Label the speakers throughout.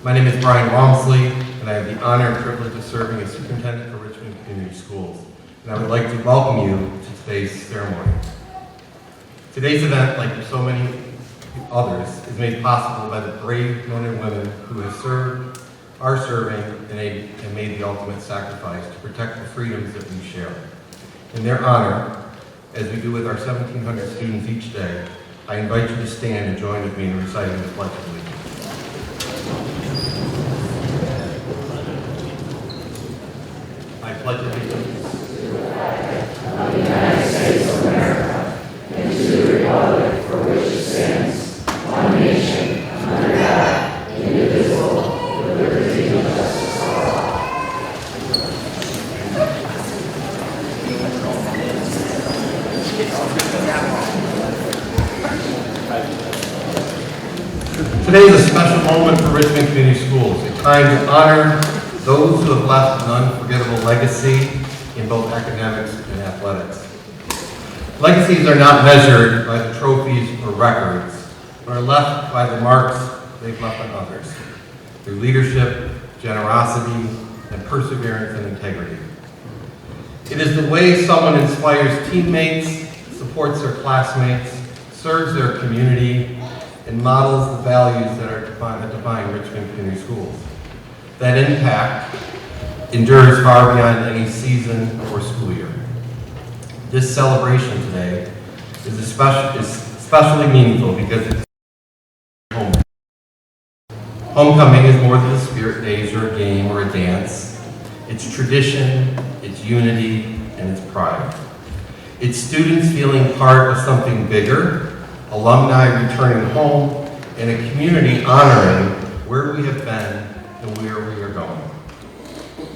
Speaker 1: My name is Brian Walmsley, and I have the honor and privilege of serving as Superintendent for Richmond Community Schools. And I would like to welcome you to today's ceremony. Today's event, like so many others, is made possible by the brave men and women who have served, are serving, and made the ultimate sacrifice to protect the freedoms that we share. In their honor, as we do with our 1,700 students each day, I invite you to stand and join with me in reciting the Pledge of Allegiance. I pledge allegiance
Speaker 2: to the flag of the United States of America and to the republic for which it stands, one nation, under God, indivisible, with liberty and justice for all.
Speaker 1: Today is a special moment for Richmond Community Schools, a time to honor those who have left an unforgettable legacy in both academics and athletics. Legacies are not measured by the trophies or records, but are left by the marks they've left on others, through leadership, generosity, and perseverance and integrity. It is the way someone inspires teammates, supports their classmates, serves their community, and models the values that define Richmond Community Schools. That impact endures far beyond any season or school year. This celebration today is especially meaningful because it's homecoming. Homecoming is more than a spirit days or a game or a dance. It's tradition, it's unity, and it's pride. It's students feeling part of something bigger, alumni returning home, and a community honoring where we have been and where we are going.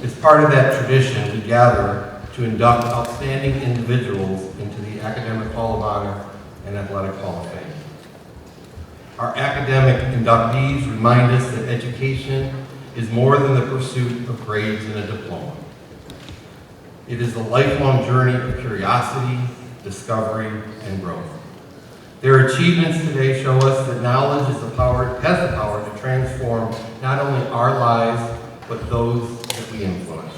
Speaker 1: As part of that tradition, we gather to induct outstanding individuals into the Academic Hall of Honor and Athletic Hall of Fame. Our academic inductees remind us that education is more than the pursuit of grades and a diploma. It is a lifelong journey of curiosity, discovery, and growth. Their achievements today show us that knowledge has the power to transform not only our lives, but those that we influence.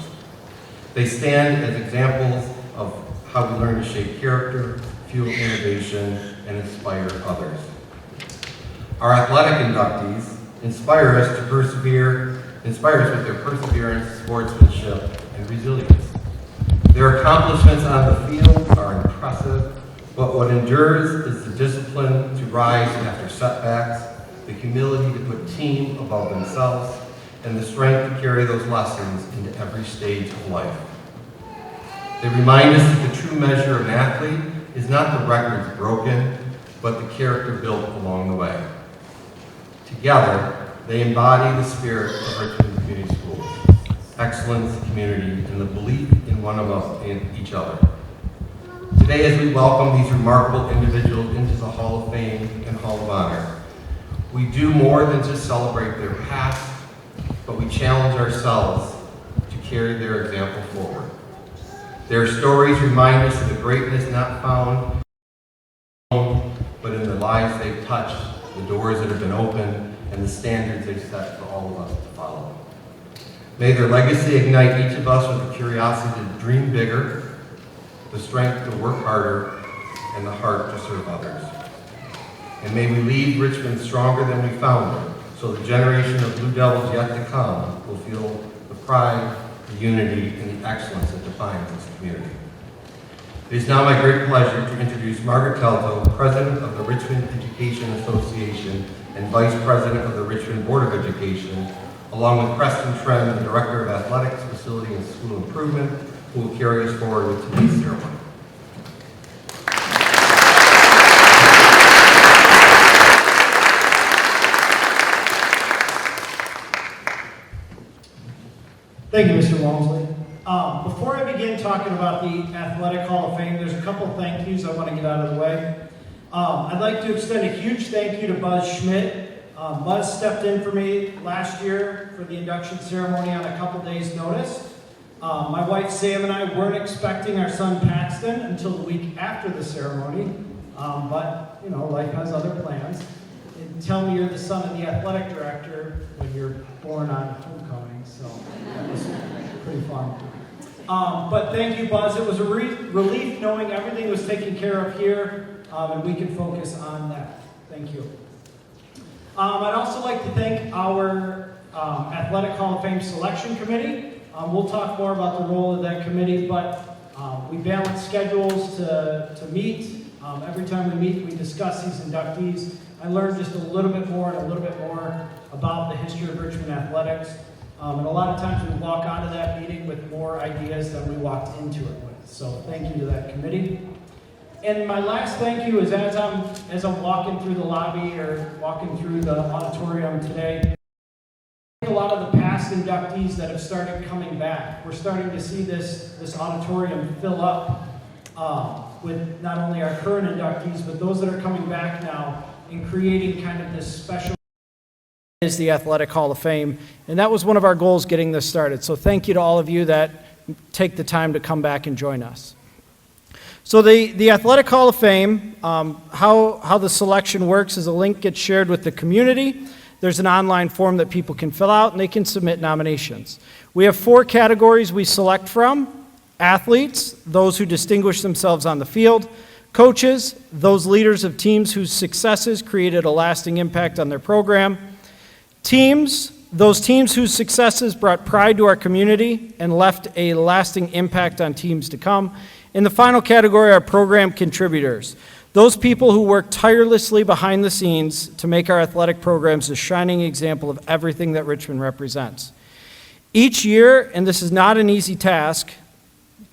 Speaker 1: They stand as examples of how we learn to shape character, fuel innovation, and inspire others. Our athletic inductees inspire us with their perseverance, sportsmanship, and resilience. Their accomplishments on the field are impressive, but what endures is the discipline to rise after setbacks, the humility to put team above themselves, and the strength to carry those lessons into every stage of life. They remind us that the true measure of an athlete is not the records broken, but the character built along the way. Together, they embody the spirit of Richmond Community Schools, excellence, community, and the belief in one of us and each other. Today, as we welcome these remarkable individuals into the Hall of Fame and Hall of Honor, we do more than just celebrate their past, but we challenge ourselves to carry their example forward. Their stories remind us of the greatness not found in home, but in the lives they've touched, the doors that have been opened, and the standards they've set for all of us to follow. May their legacy ignite each of us with the curiosity to dream bigger, the strength to work harder, and the heart to serve others. And may we leave Richmond stronger than we found it, so the generation of Blue Devils yet to come will feel the pride, the unity, and the excellence that defines this community. It is now my great pleasure to introduce Margaret Telto, President of the Richmond Education Association and Vice President of the Richmond Board of Education, along with Preston Trem, the Director of Athletics, Facility, and School Improvement, who will carry us forward with today's ceremony.
Speaker 3: Thank you, Mr. Walmsley. Before I begin talking about the Athletic Hall of Fame, there's a couple thank yous I want to get out of the way. I'd like to extend a huge thank you to Buzz Schmidt. Buzz stepped in for me last year for the induction ceremony on a couple days' notice. My wife Sam and I weren't expecting our son Paxton until the week after the ceremony, but you know, life has other plans. and tell me you're the son of the athletic director when you're born on homecoming, so that was pretty fun. But thank you, Buzz. It was a relief knowing everything was taken care of here, and we can focus on that. Thank you. I'd also like to thank our Athletic Hall of Fame Selection Committee. We'll talk more about the role of that committee, but we balance schedules to meet. Every time we meet, we discuss these inductees. I learned just a little bit more and a little bit more about the history of Richmond athletics. And a lot of times we walk out of that meeting with more ideas than we walked into it with. So thank you to that committee. And my last thank you is as I'm walking through the lobby or walking through the auditorium today, a lot of the past inductees that have started coming back. We're starting to see this auditorium fill up with not only our current inductees, but those that are coming back now and creating kind of this special is the Athletic Hall of Fame. And that was one of our goals getting this started. So thank you to all of you that take the time to come back and join us. So the Athletic Hall of Fame, how the selection works is a link gets shared with the community. There's an online form that people can fill out and they can submit nominations. We have 4 categories we select from: athletes, those who distinguish themselves on the field; coaches, those leaders of teams whose successes created a lasting impact on their program; teams, those teams whose successes brought pride to our community and left a lasting impact on teams to come; and the final category are program contributors, those people who work tirelessly behind the scenes to make our athletic programs a shining example of everything that Richmond represents. Each year, and this is not an easy task,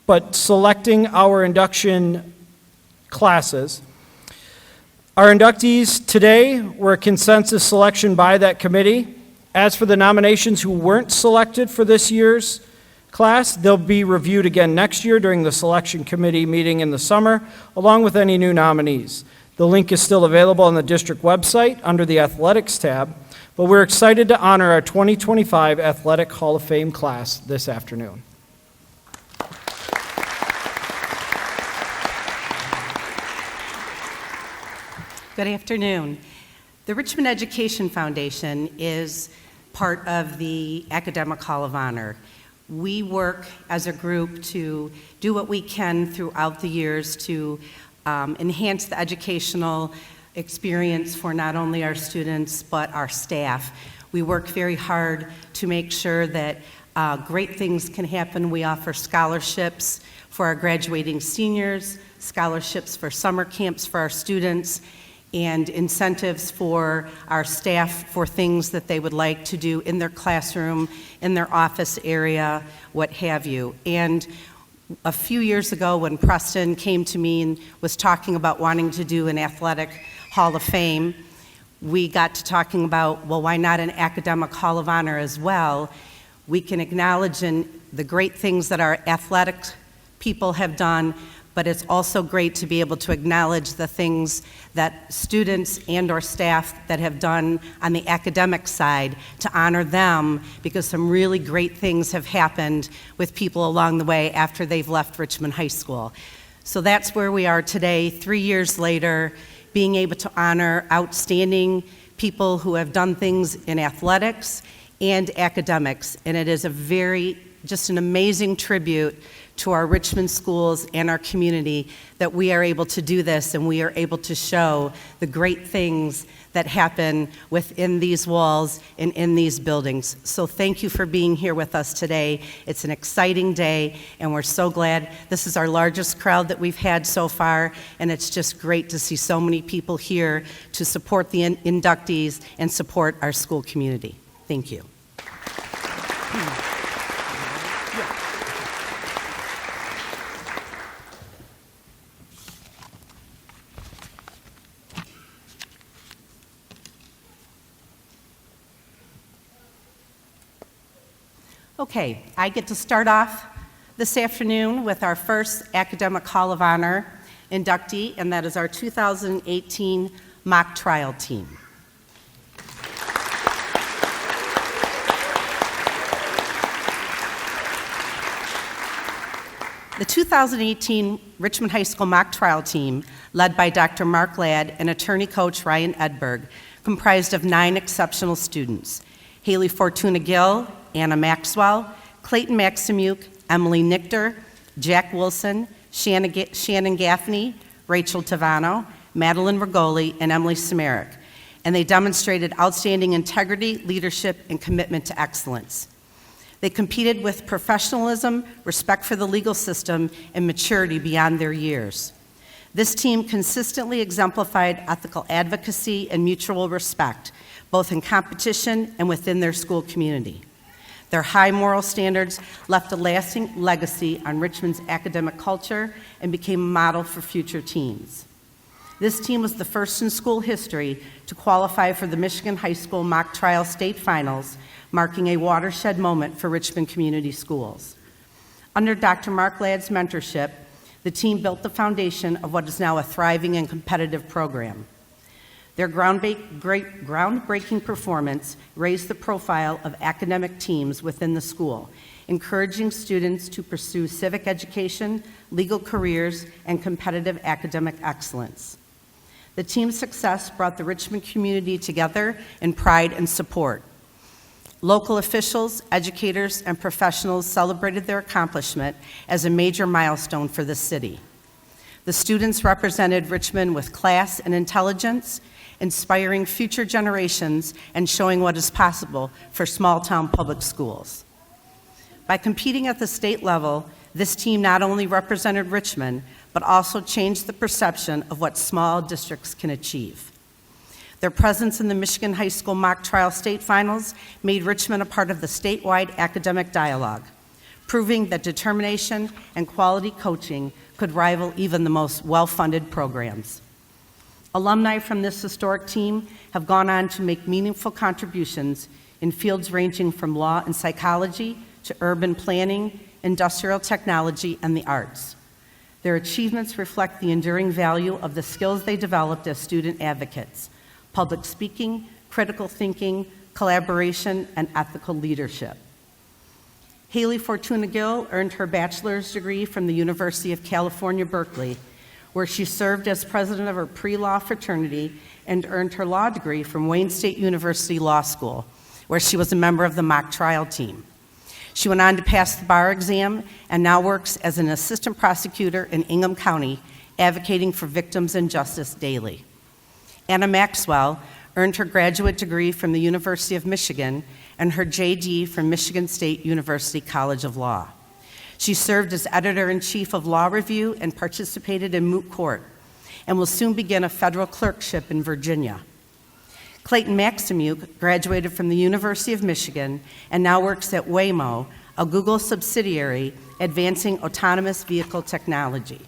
Speaker 3: but selecting our induction classes, our inductees today were a consensus selection by that committee. As for the nominations who weren't selected for this year's class, they'll be reviewed again next year during the selection committee meeting in the summer, along with any new nominees. The link is still available on the district website under the Athletics tab, but we're excited to honor our 2025 Athletic Hall of Fame class this afternoon.
Speaker 4: Good afternoon. The Richmond Education Foundation is part of the Academic Hall of Honor. We work as a group to do what we can throughout the years to enhance the educational experience for not only our students but our staff. We work very hard to make sure that great things can happen. We offer scholarships for our graduating seniors, scholarships for summer camps for our students, and incentives for our staff for things that they would like to do in their classroom, in their office area, what have you. And a few years ago when Preston came to me and was talking about wanting to do an athletic Hall of Fame, we got to talking about, well, why not an academic Hall of Honor as well? We can acknowledge the great things that our athletic people have done, but it's also great to be able to acknowledge the things that students and or staff that have done on the academic side, to honor them, because some really great things have happened with people along the way after they've left Richmond High School. So that's where we are today, 3 years later, being able to honor outstanding people who have done things in athletics and academics. And it is just an amazing tribute to our Richmond schools and our community that we are able to do this, and we are able to show the great things that happen within these walls and in these buildings. So thank you for being here with us today. It's an exciting day, and we're so glad. This is our largest crowd that we've had so far, and it's just great to see so many people here to support the inductees and support our school community. Thank you. Okay, I get to start off this afternoon with our first Academic Hall of Honor inductee, and that is our 2018 mock trial team. The 2018 Richmond High School mock trial team, led by Dr. Mark Ladd and attorney coach Ryan Edberg, comprised of 9 exceptional students: Haley Fortuna Gill, Anna Maxwell, Clayton Maximuk, Emily Nichter, Jack Wilson, Shannon Gaffney, Rachel Tavano, Madeline Rigoli, and Emily Samarick, and they demonstrated outstanding integrity, leadership, and commitment to excellence. They competed with professionalism, respect for the legal system, and maturity beyond their years. This team consistently exemplified ethical advocacy and mutual respect, both in competition and within their school community. Their high moral standards left a lasting legacy on Richmond's academic culture and became a model for future teams. This team was the first in school history to qualify for the Michigan High School Mock Trial State Finals, marking a watershed moment for Richmond Community Schools. Under Dr. Mark Ladd's mentorship, the team built the foundation of what is now a thriving and competitive program. Their groundbreaking performance raised the profile of academic teams within the school, encouraging students to pursue civic education, legal careers, and competitive academic excellence. The team's success brought the Richmond community together in pride and support. Local officials, educators, and professionals celebrated their accomplishment as a major milestone for the city. The students represented Richmond with class and intelligence, inspiring future generations and showing what is possible for small-town public schools. By competing at the state level, this team not only represented Richmond, but also changed the perception of what small districts can achieve. Their presence in the Michigan High School Mock Trial State Finals made Richmond a part of the statewide academic dialogue, proving that determination and quality coaching could rival even the most well-funded programs. Alumni from this historic team have gone on to make meaningful contributions in fields ranging from law and psychology to urban planning, industrial technology, and the arts. Their achievements reflect the enduring value of the skills they developed as student advocates: public speaking, critical thinking, collaboration, and ethical leadership. Haley Fortuna Gill earned her bachelor's degree from the University of California, Berkeley, where she served as president of her pre-law fraternity, and earned her law degree from Wayne State University Law School, where she was a member of the mock trial team. She went on to pass the bar exam and now works as an assistant prosecutor in Ingham County, advocating for victims and justice daily. Anna Maxwell earned her graduate degree from the University of Michigan and her JD from Michigan State University College of Law. She served as editor-in-chief of Law Review and participated in moot court, and will soon begin a federal clerkship in Virginia. Clayton Maximuk graduated from the University of Michigan and now works at Waymo, a Google subsidiary advancing autonomous vehicle technology.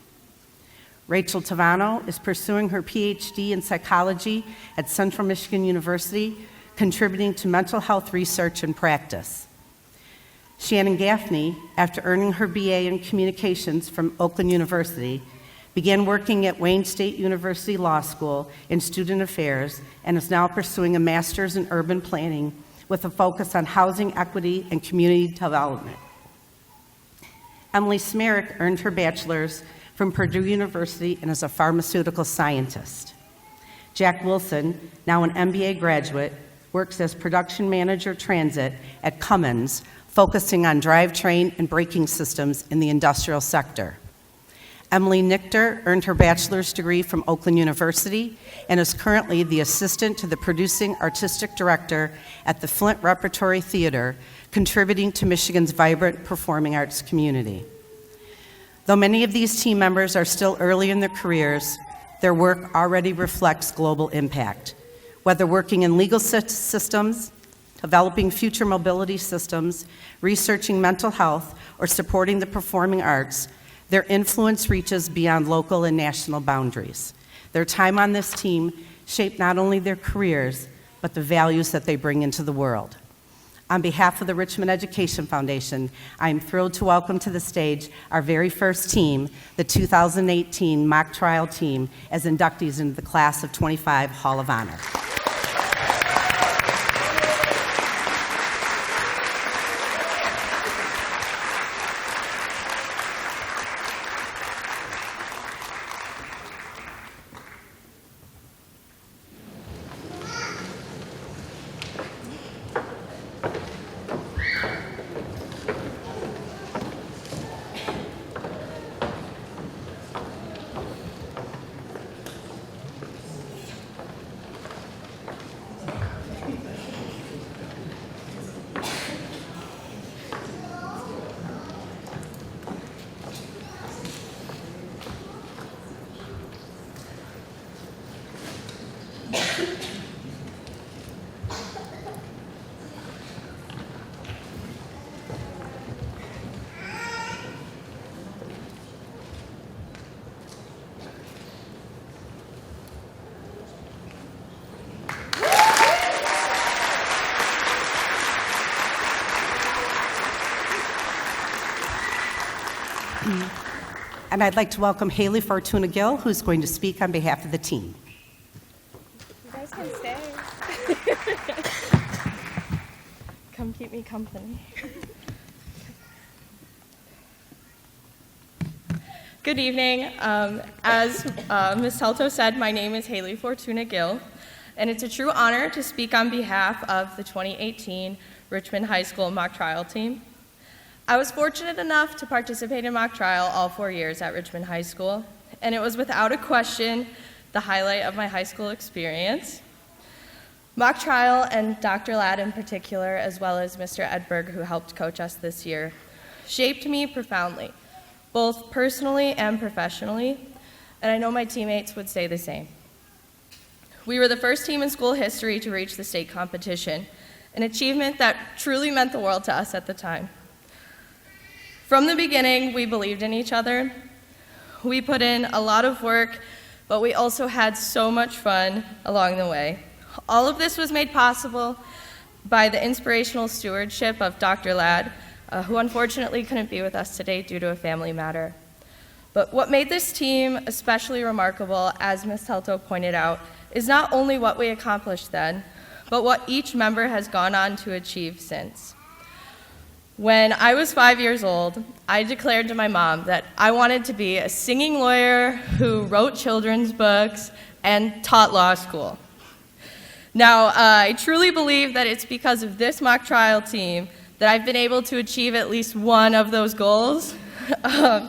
Speaker 4: Rachel Tavano is pursuing her PhD in psychology at Central Michigan University, contributing to mental health research and practice. Shannon Gaffney, after earning her BA in communications from Oakland University, began working at Wayne State University Law School in student affairs and is now pursuing a master's in urban planning with a focus on housing equity and community development. Emily Samarick earned her bachelor's from Purdue University and is a pharmaceutical scientist. Jack Wilson, now an MBA graduate, works as production manager transit at Cummins, focusing on drivetrain and braking systems in the industrial sector. Emily Nichter earned her bachelor's degree from Oakland University and is currently the assistant to the producing artistic director at the Flint Repertory Theater, contributing to Michigan's vibrant performing arts community. Though many of these team members are still early in their careers, their work already reflects global impact. Whether working in legal systems, developing future mobility systems, researching mental health, or supporting the performing arts, their influence reaches beyond local and national boundaries. Their time on this team shaped not only their careers, but the values that they bring into the world. On behalf of the Richmond Education Foundation, I am thrilled to welcome to the stage our very first team, the 2018 mock trial team, as inductees into the Class of 25 Hall of Honor. And I'd like to welcome Haley Fortuna Gill, who's going to speak on behalf of the team.
Speaker 5: You guys can stay. Come keep me company. Good evening. As Ms. Telto said, my name is Haley Fortuna Gill, and it's a true honor to speak on behalf of the 2018 Richmond High School mock trial team. I was fortunate enough to participate in mock trial all 4 years at Richmond High School, and it was without a question the highlight of my high school experience. Mock trial, and Dr. Ladd in particular, as well as Mr. Edberg, who helped coach us this year, shaped me profoundly, both personally and professionally, and I know my teammates would say the same. We were the first team in school history to reach the state competition, an achievement that truly meant the world to us at the time. From the beginning, we believed in each other. We put in a lot of work, but we also had so much fun along the way. All of this was made possible by the inspirational stewardship of Dr. Ladd, who unfortunately couldn't be with us today due to a family matter. But what made this team especially remarkable, as Ms. Telto pointed out, is not only what we accomplished then, but what each member has gone on to achieve since. When I was 5 years old, I declared to my mom that I wanted to be a singing lawyer who wrote children's books and taught law school. Now, I truly believe that it's because of this mock trial team that I've been able to achieve at least one of those goals. And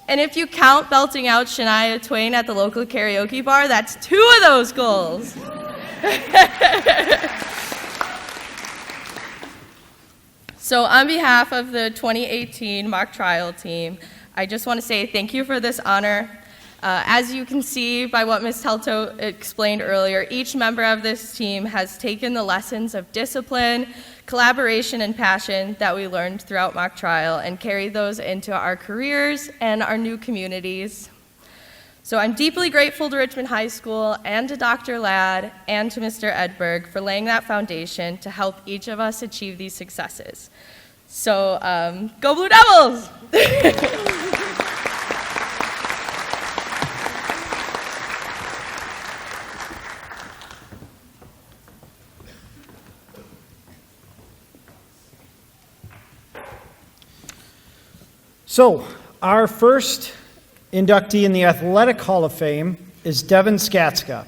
Speaker 5: if you count belting out Shania Twain at the local karaoke bar, that's 2 of those goals. So on behalf of the 2018 mock trial team, I just want to say thank you for this honor. As you can see by what Ms. Telto explained earlier, each member of this team has taken the lessons of discipline, collaboration, and passion that we learned throughout mock trial and carried those into our careers and our new communities. So I'm deeply grateful to Richmond High School and to Dr. Ladd and to Mr. Edberg for laying that foundation to help each of us achieve these successes. So go Blue Devils!
Speaker 3: So, our first inductee in the Athletic Hall of Fame is Devin Skatska.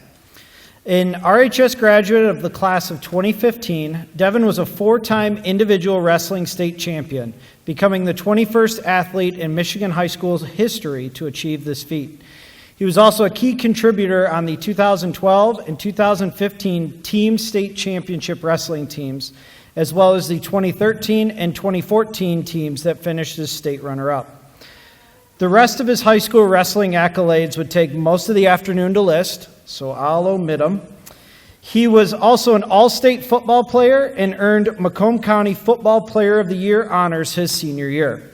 Speaker 3: An RHS graduate of the class of 2015, Devin was a 4-time individual wrestling state champion, becoming the 21st athlete in Michigan high school's history to achieve this feat. He was also a key contributor on the 2012 and 2015 team state championship wrestling teams, as well as the 2013 and 2014 teams that finished as state runner-up. The rest of his high school wrestling accolades would take most of the afternoon to list, so I'll omit them. He was also an all-state football player and earned Macomb County Football Player of the Year honors his senior year.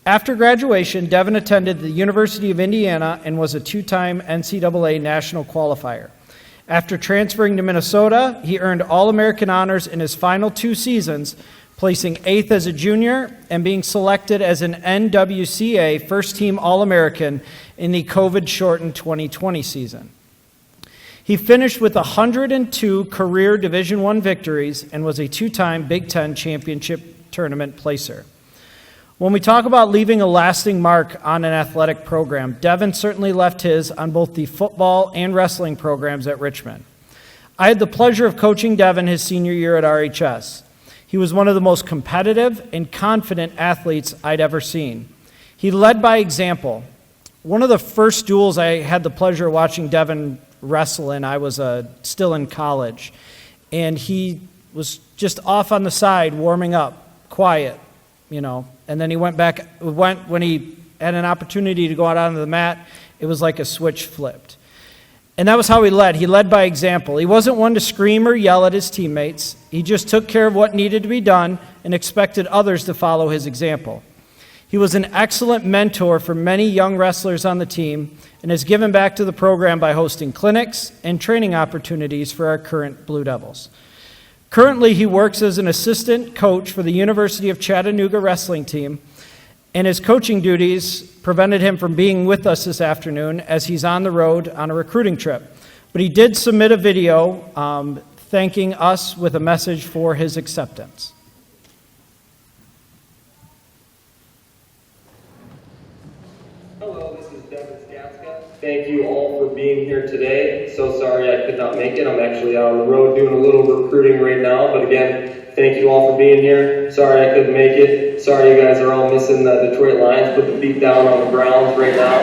Speaker 3: After graduation, Devin attended the University of Indiana and was a 2-time NCAA national qualifier. After transferring to Minnesota, he earned All-American honors in his final 2 seasons, placing 8th as a junior and being selected as an NWCA first-team All-American in the COVID-shortened 2020 season. He finished with 102 career Division I victories and was a 2-time Big Ten championship tournament placer. When we talk about leaving a lasting mark on an athletic program, Devin certainly left his on both the football and wrestling programs at Richmond. I had the pleasure of coaching Devin his senior year at RHS. He was one of the most competitive and confident athletes I'd ever seen. He led by example. One of the first duels I had the pleasure of watching Devin wrestle in, I was still in college, and he was just off on the side warming up, quiet, and then he when he had an opportunity to go out onto the mat, it was like a switch flipped. And that was how he led. He led by example. He wasn't one to scream or yell at his teammates. He just took care of what needed to be done and expected others to follow his example. He was an excellent mentor for many young wrestlers on the team and has given back to the program by hosting clinics and training opportunities for our current Blue Devils. Currently, he works as an assistant coach for the University of Chattanooga wrestling team, and his coaching duties prevented him from being with us this afternoon as he's on the road on a recruiting trip. But he did submit a video thanking us with a message for his acceptance.
Speaker 6: Hello, this is Devin Skatska. Thank you all for being here today. So sorry I could not make it. I'm actually out on the road doing a little recruiting right now. But again, thank you all for being here. Sorry I couldn't make it. Sorry you guys are all missing the Detroit Lions. Put the feet down on the grounds right now.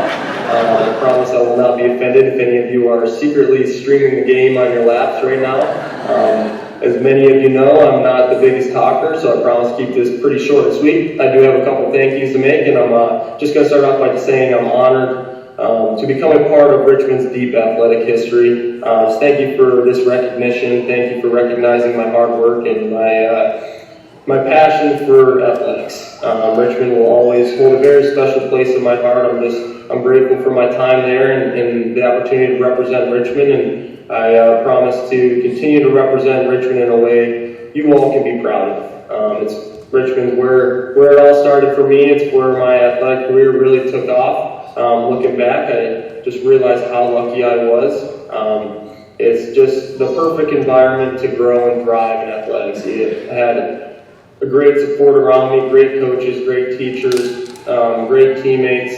Speaker 6: I promise I will not be offended if any of you are secretly streaming the game on your laps right now. As many of you know, I'm not the biggest talker, so I promise to keep this pretty short and sweet. I do have a couple thank yous to make, and I'm just going to start off by saying I'm honored to become a part of Richmond's deep athletic history. Just thank you for this recognition. Thank you for recognizing my hard work and my passion for athletics. Richmond will always hold a very special place in my heart. I'm grateful for my time there and the opportunity to represent Richmond, and I promise to continue to represent Richmond in a way you all can be proud of. It's Richmond where it all started for me. It's where my athletic career really took off. Looking back, I just realized how lucky I was. It's just the perfect environment to grow and thrive in athletics. I had a great support around me, great coaches, great teachers, great teammates.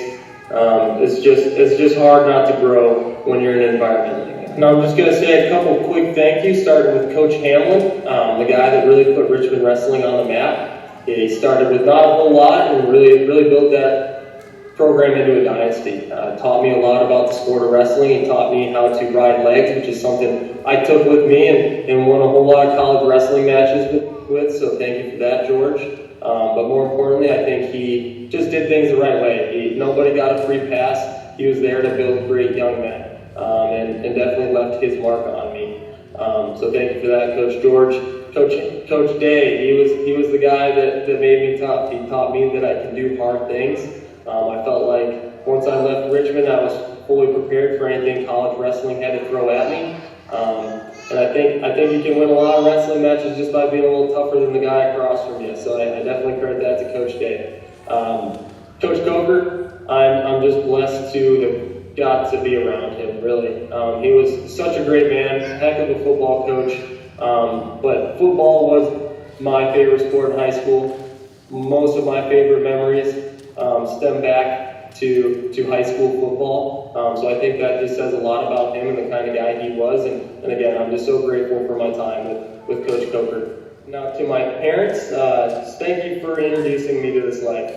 Speaker 6: It's just hard not to grow when you're in an environment like that. Now I'm just going to say a couple quick thank yous, starting with Coach Hamlin, the guy that really put Richmond wrestling on the map. He started with not a whole lot and really built that program into a dynasty. Taught me a lot about the sport of wrestling. He taught me how to ride legs, which is something I took with me and won a whole lot of college wrestling matches with, so thank you for that, George. But more importantly, I think he just did things the right way. Nobody got a free pass. He was there to build great young men, and definitely left his mark on me. So thank you for that, Coach George. Coach Day, he was the guy that made me tough. He taught me that I can do hard things. I felt like once I left Richmond, I was fully prepared for anything college wrestling had to throw at me. And I think you can win a lot of wrestling matches just by being a little tougher than the guy across from you. So I definitely credit that to Coach Day. Coach Coker, I'm just blessed to have got to be around him, really. He was such a great man, heck of a football coach. But football was my favorite sport in high school. Most of my favorite memories stem back to high school football. So I think that just says a lot about him and the kind of guy he was. And again, I'm just so grateful for my time with Coach Coker. Now to my parents, thank you for introducing me to this life.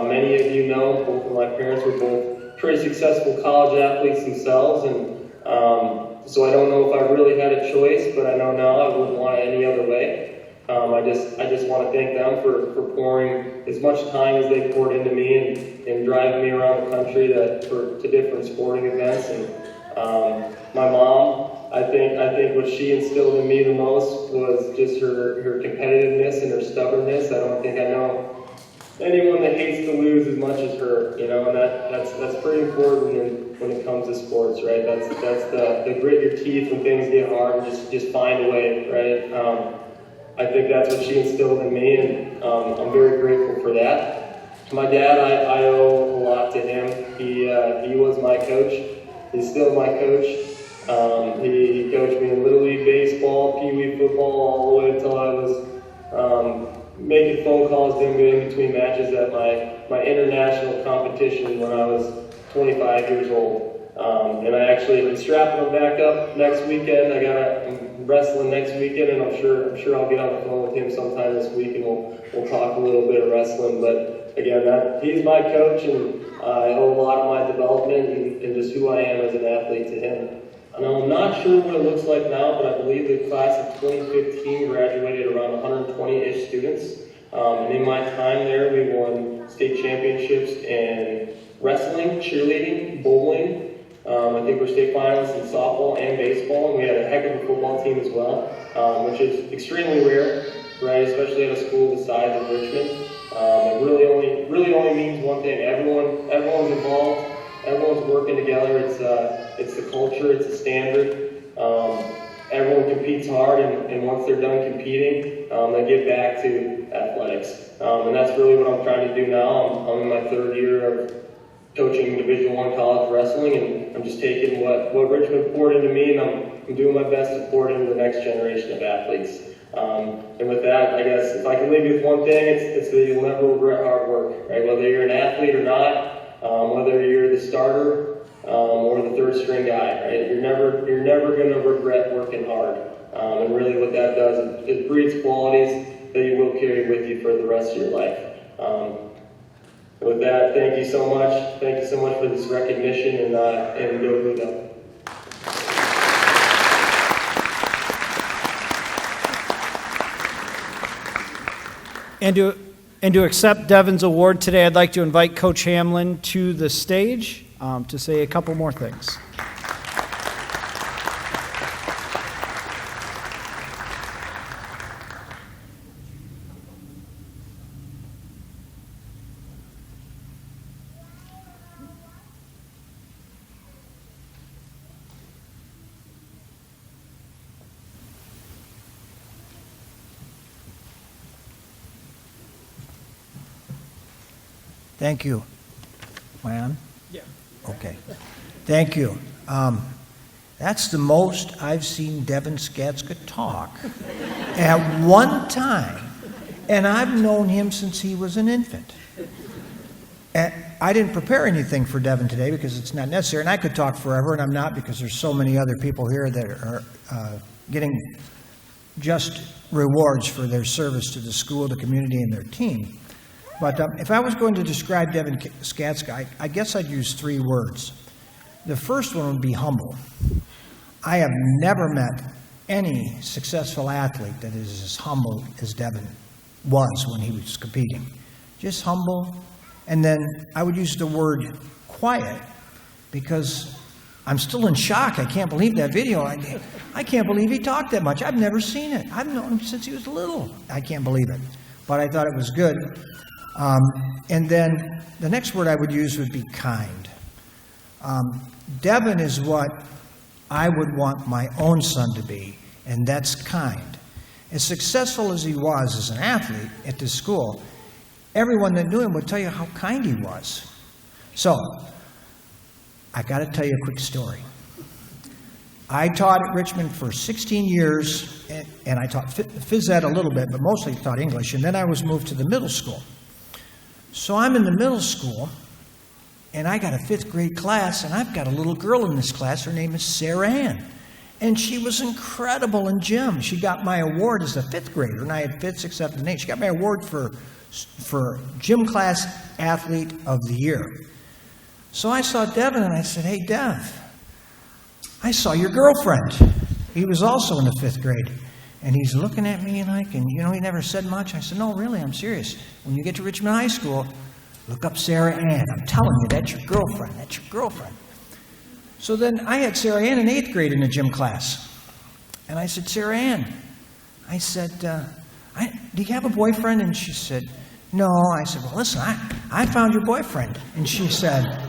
Speaker 6: Many of you know both of my parents were both pretty successful college athletes themselves, and so I don't know if I really had a choice, but I know now I wouldn't want it any other way. I just want to thank them for pouring as much time as they poured into me and driving me around the country to different sporting events. And my mom, I think what she instilled in me the most was just her competitiveness and her stubbornness. I don't think I know anyone that hates to lose as much as her, you know, and that's pretty important when it comes to sports, right? That's the grit your teeth when things get hard and just find a way, right? I think that's what she instilled in me, and I'm very grateful for that. My dad, I owe a lot to him. He was my coach. He's still my coach. He coached me in Little League baseball, Pee Wee football, all the way until I was making phone calls to him in between matches at my international competition when I was 25 years old. And I actually been strapping him back up next weekend. I'm wrestling next weekend, and I'm sure I'll get on the phone with him sometime this week, and we'll talk a little bit of wrestling. But again, he's my coach, and I owe a lot of my development and just who I am as an athlete to him. And I'm not sure what it looks like now, but I believe the class of 2015 graduated around 120-ish students. And in my time there, we won state championships in wrestling, cheerleading, bowling. I think we're state finalists in softball and baseball, and we had a heck of a football team as well, which is extremely rare, right? Especially at a school the size of Richmond. It really only means one thing: everyone's involved, everyone's working together. It's the culture, it's the standard. Everyone competes hard, and once they're done competing, they get back to athletics, and that's really what I'm trying to do now. I'm in my third year coaching Division I college wrestling, and I'm just taking what Richmond poured into me, and I'm doing my best to pour it into the next generation of athletes. And with that, I guess if I can leave you with one thing, it's that you'll never regret hard work, right? Whether you're an athlete or not, whether you're the starter or the third string guy, right? You're never going to regret working hard. And really what that does is it breeds qualities that you will carry with you for the rest of your life. With that, thank you so much. Thank you so much for this recognition, and go Blue Devils.
Speaker 3: And to accept Devin's award today, I'd like to invite Coach Hamlin to the stage to say a couple more things.
Speaker 7: Thank you. Am I on?
Speaker 3: Yeah.
Speaker 7: Okay. Thank you. That's the most I've seen Devin Skatska talk at one time, and I've known him since he was an infant. And I didn't prepare anything for Devin today because it's not necessary, and I could talk forever, and I'm not, because there's so many other people here that are getting just rewards for their service to the school, the community, and their team. But if I was going to describe Devin Skatska, I guess I'd use 3 words. The first one would be humble. I have never met any successful athlete that is as humble as Devin was when he was competing. Just humble. And then I would use the word quiet, because I'm still in shock. I can't believe that video. I can't believe he talked that much. I've never seen it. I've known him since he was little. I can't believe it. But I thought it was good. And then the next word I would use would be kind. Devin is what I would want my own son to be, and that's kind. As successful as he was as an athlete at this school, everyone that knew him would tell you how kind he was. So, I got to tell you a quick story. I taught at Richmond for 16 years, and I taught phys ed a little bit, but mostly taught English, and then I was moved to the middle school. So I'm in the middle school, and I got a 5th grade class, and I've got a little girl in this class. Her name is Sarah Ann, and she was incredible in gym. She got my award as a 5th grader, and I had 5th, 6th, 7th, and 8th. She got my award for gym class athlete of the year. So I saw Devin, and I said, "Hey, Dev, I saw your girlfriend." He was also in the 5th grade. And he's looking at me and he never said much. I said, "No, really, I'm serious. When you get to Richmond High School, look up Sarah Ann. I'm telling you, that's your girlfriend. That's your girlfriend." So then I had Sarah Ann in 8th grade in the gym class. And I said, "Sarah Ann," I said, "do you have a boyfriend?" And she said, "No." I said, "Well, listen, I found your boyfriend." And she said,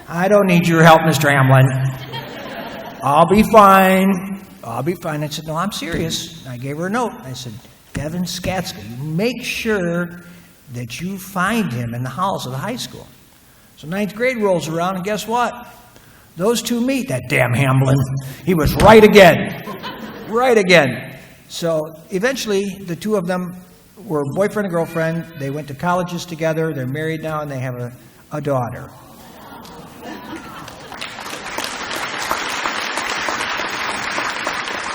Speaker 7: "I don't need your help, Mr. Hamlin. I'll be fine. I'll be fine." I said, "No, I'm serious." I gave her a note. I said, "Devin Skatska, you make sure that you find him in the halls of the high school." So 9th grade rolls around, and guess what? Those two meet. That damn Hamlin. He was right again. Right again. So eventually, the two of them were boyfriend and girlfriend. They went to colleges together. They're married now, and they have a daughter.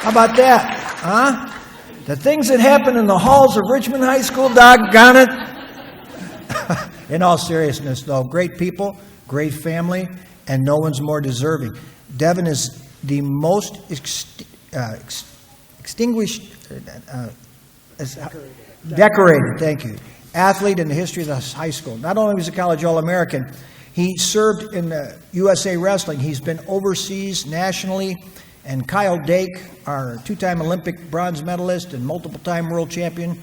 Speaker 7: How about that, huh? The things that happen in the halls of Richmond High School, doggone it. In all seriousness, though, great people, great family, and no one's more deserving. Devin is the most decorated, thank you, athlete in the history of the high school. Not only was he a college All-American, he served in USA Wrestling. He's been overseas, nationally. And Kyle Dake, our 2-time Olympic bronze medalist and multiple-time world champion,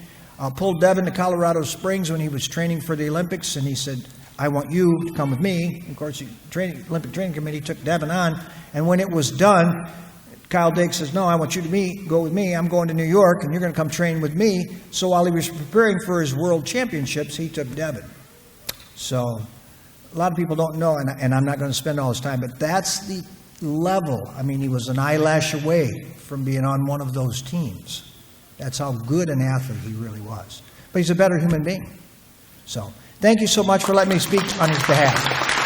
Speaker 7: pulled Devin to Colorado Springs when he was training for the Olympics, and he said, "I want you to come with me." Of course, the Olympic Training Committee took Devin on, and when it was done, Kyle Dake says, "No, I want you to go with me. I'm going to New York, and you're going to come train with me." So while he was preparing for his world championships, he took Devin. So a lot of people don't know, and I'm not going to spend all this time, but that's the level. I mean, he was an eyelash away from being on one of those teams. That's how good an athlete he really was. But he's a better human being. So, thank you so much for letting me speak on his behalf.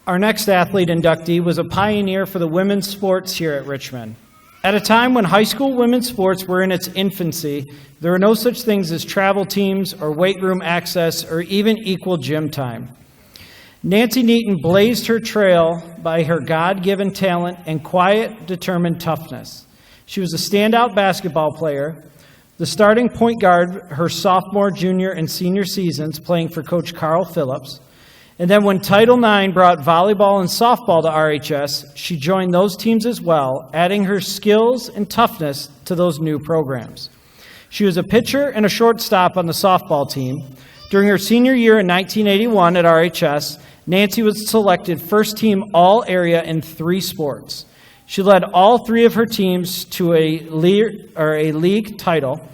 Speaker 3: Our next athlete inductee was a pioneer for the women's sports here at Richmond. At a time when high school women's sports were in its infancy, there were no such things as travel teams or weight room access or even equal gym time. Nancy Neaton blazed her trail by her God-given talent and quiet, determined toughness. She was a standout basketball player, the starting point guard her sophomore, junior, and senior seasons playing for Coach Carl Phillips. And then when Title IX brought volleyball and softball to RHS, she joined those teams as well, adding her skills and toughness to those new programs. She was a pitcher and a shortstop on the softball team. During her senior year in 1981 at RHS, Nancy was selected first team all-area in 3 sports. She led all 3 of her teams to a league title.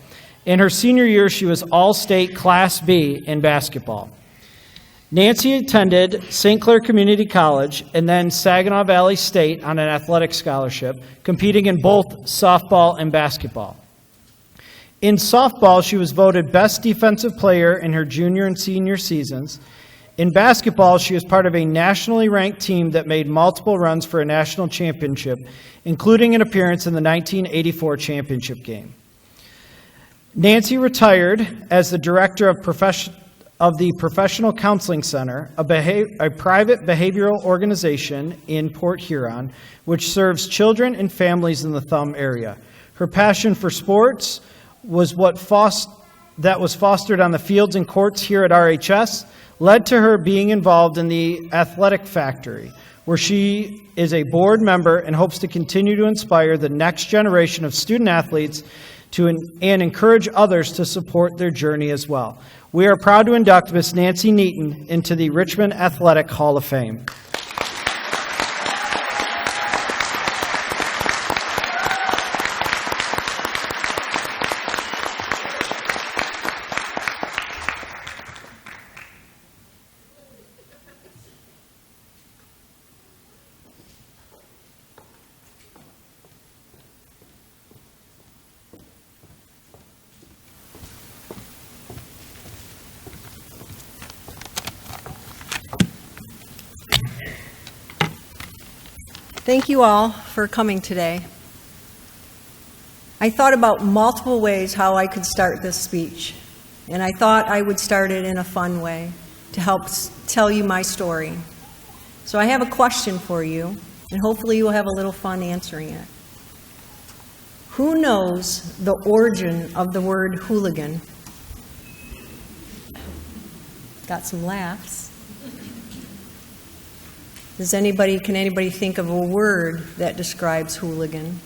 Speaker 3: In her senior year, she was all-state Class B in basketball. Nancy attended St. Clair Community College and then Saginaw Valley State on an athletic scholarship, competing in both softball and basketball. In softball, she was voted Best Defensive Player in her junior and senior seasons. In basketball, she was part of a nationally ranked team that made multiple runs for a national championship, including an appearance in the 1984 championship game. Nancy retired as the director of the Professional Counseling Center, a private behavioral organization in Port Huron, which serves children and families in the Thumb area. Her passion for sports was that was fostered on the fields and courts here at RHS, led to her being involved in the Athletic Factory, where she is a board member and hopes to continue to inspire the next generation of student athletes and encourage others to support their journey as well. We are proud to induct Miss Nancy Neaton into the Richmond Athletic Hall of Fame.
Speaker 8: Thank you all for coming today. I thought about multiple ways how I could start this speech, and I thought I would start it in a fun way to help tell you my story. So I have a question for you, and hopefully you will have a little fun answering it. Who knows the origin of the word hooligan? Got some laughs. Can anybody think of a word that describes hooligan?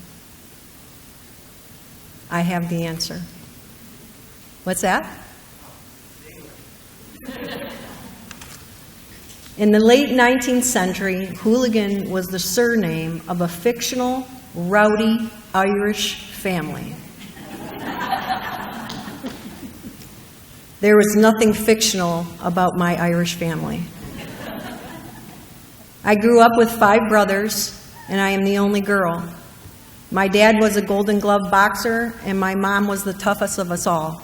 Speaker 8: I have the answer. What's that? In the late 19th century, hooligan was the surname of a fictional, rowdy Irish family. There was nothing fictional about my Irish family. I grew up with 5 brothers, and I am the only girl. My dad was a Golden Glove boxer, and my mom was the toughest of us all.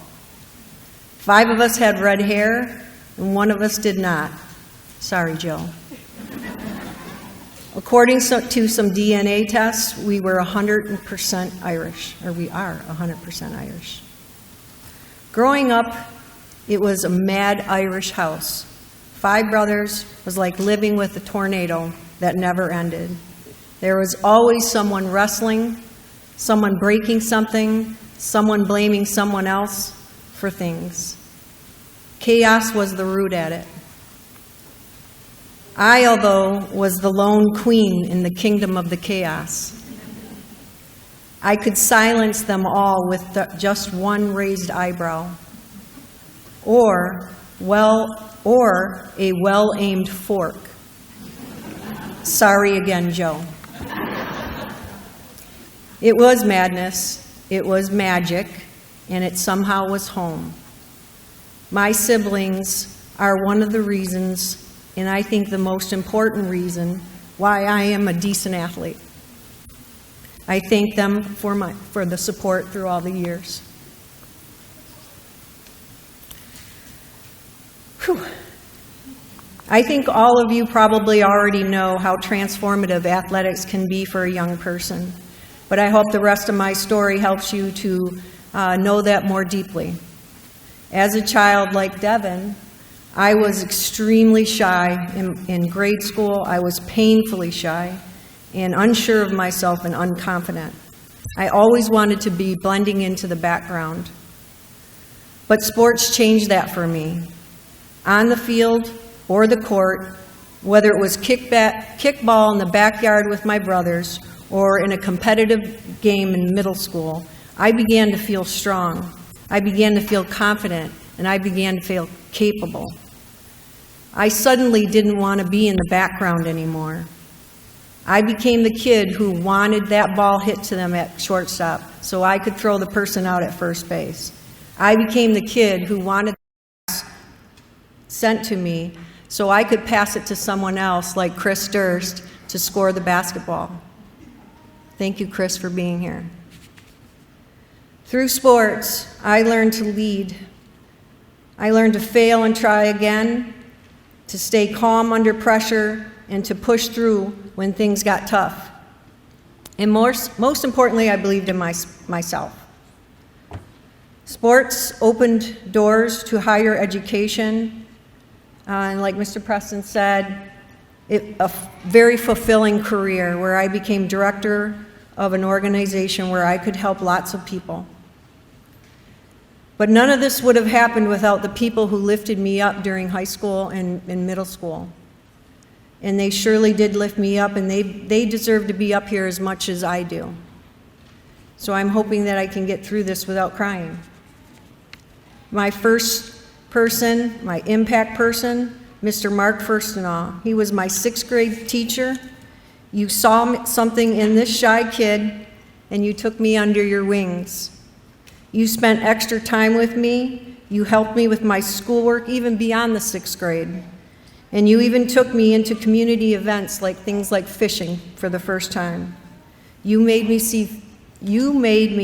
Speaker 8: 5 of us had red hair, and 1 of us did not. Sorry, Joe. According to some DNA tests, we were 100% Irish, or we are 100% Irish. Growing up, it was a mad Irish house. 5 brothers was like living with a tornado that never ended. There was always someone wrestling, someone breaking something, someone blaming someone else for things. Chaos was the root at it. I, although, was the lone queen in the kingdom of the chaos. I could silence them all with just one raised eyebrow, or a well-aimed fork. Sorry again, Joe. It was madness, it was magic, and it somehow was home. My siblings are one of the reasons, and I think the most important reason, why I am a decent athlete. I thank them for the support through all the years. Whew. I think all of you probably already know how transformative athletics can be for a young person, but I hope the rest of my story helps you to know that more deeply. As a child like Devin, I was extremely shy. In grade school, I was painfully shy and unsure of myself and unconfident. I always wanted to be blending into the background. But sports changed that for me. On the field or the court, whether it was kickball in the backyard with my brothers or in a competitive game in middle school, I began to feel strong. I began to feel confident, and I began to feel capable. I suddenly didn't want to be in the background anymore. I became the kid who wanted that ball hit to them at shortstop so I could throw the person out at first base. I became the kid who wanted the pass sent to me so I could pass it to someone else like Chris Durst to score the basketball. Thank you, Chris, for being here. Through sports, I learned to lead. I learned to fail and try again, to stay calm under pressure, and to push through when things got tough. And most importantly, I believed in myself. Sports opened doors to higher education, and like Mr. Preston said, a very fulfilling career where I became director of an organization where I could help lots of people. But none of this would have happened without the people who lifted me up during high school and middle school. And they surely did lift me up, and they deserve to be up here as much as I do. So I'm hoping that I can get through this without crying. My first person, my impact person, Mr. Mark Firstenau. He was my 6th grade teacher. You saw something in this shy kid, and you took me under your wings. You spent extra time with me. You helped me with my schoolwork, even beyond the 6th grade. And you even took me into community events like things like fishing for the first time. You made me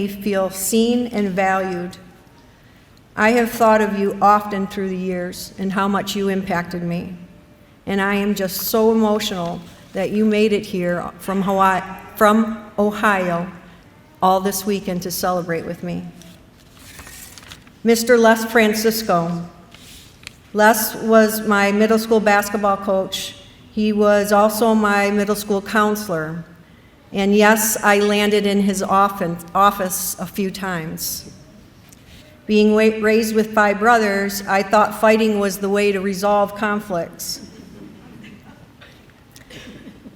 Speaker 8: feel seen and valued. I have thought of you often through the years and how much you impacted me. And I am just so emotional that you made it here from Ohio all this weekend to celebrate with me. Mr. Les Francisco. Les was my middle school basketball coach. He was also my middle school counselor. And yes, I landed in his office a few times. Being raised with 5 brothers, I thought fighting was the way to resolve conflicts.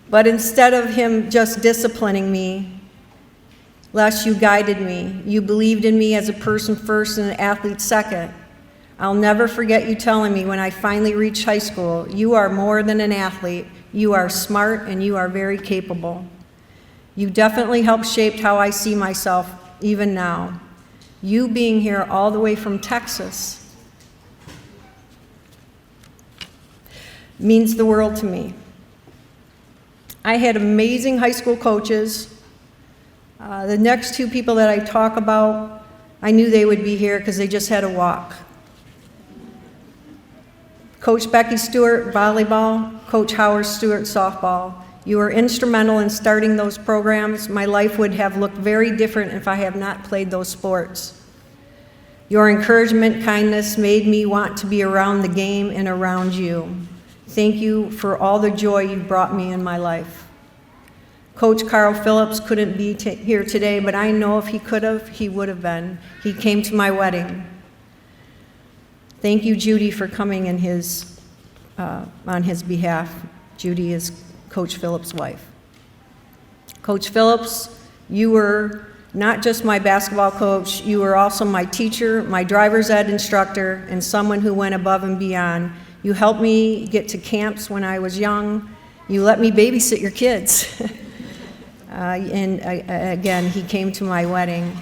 Speaker 8: But instead of him just disciplining me, Les, you guided me. You believed in me as a person first and an athlete second. I'll never forget you telling me when I finally reached high school, you are more than an athlete. You are smart and you are very capable. You definitely helped shape how I see myself even now. You being here all the way from Texas means the world to me. I had amazing high school coaches. The next 2 people that I talk about, I knew they would be here because they just had a walk. Coach Becky Stewart, volleyball, Coach Howard Stewart, softball. You were instrumental in starting those programs. My life would have looked very different if I had not played those sports. Your encouragement, kindness made me want to be around the game and around you. Thank you for all the joy you've brought me in my life. Coach Carl Phillips couldn't be here today, but I know if he could have, he would have been. He came to my wedding. Thank you, Judy, for coming on his behalf. Judy is Coach Phillips' wife. Coach Phillips, you were not just my basketball coach, you were also my teacher, my driver's ed instructor, and someone who went above and beyond. You helped me get to camps when I was young. You let me babysit your kids. Again, he came to my wedding,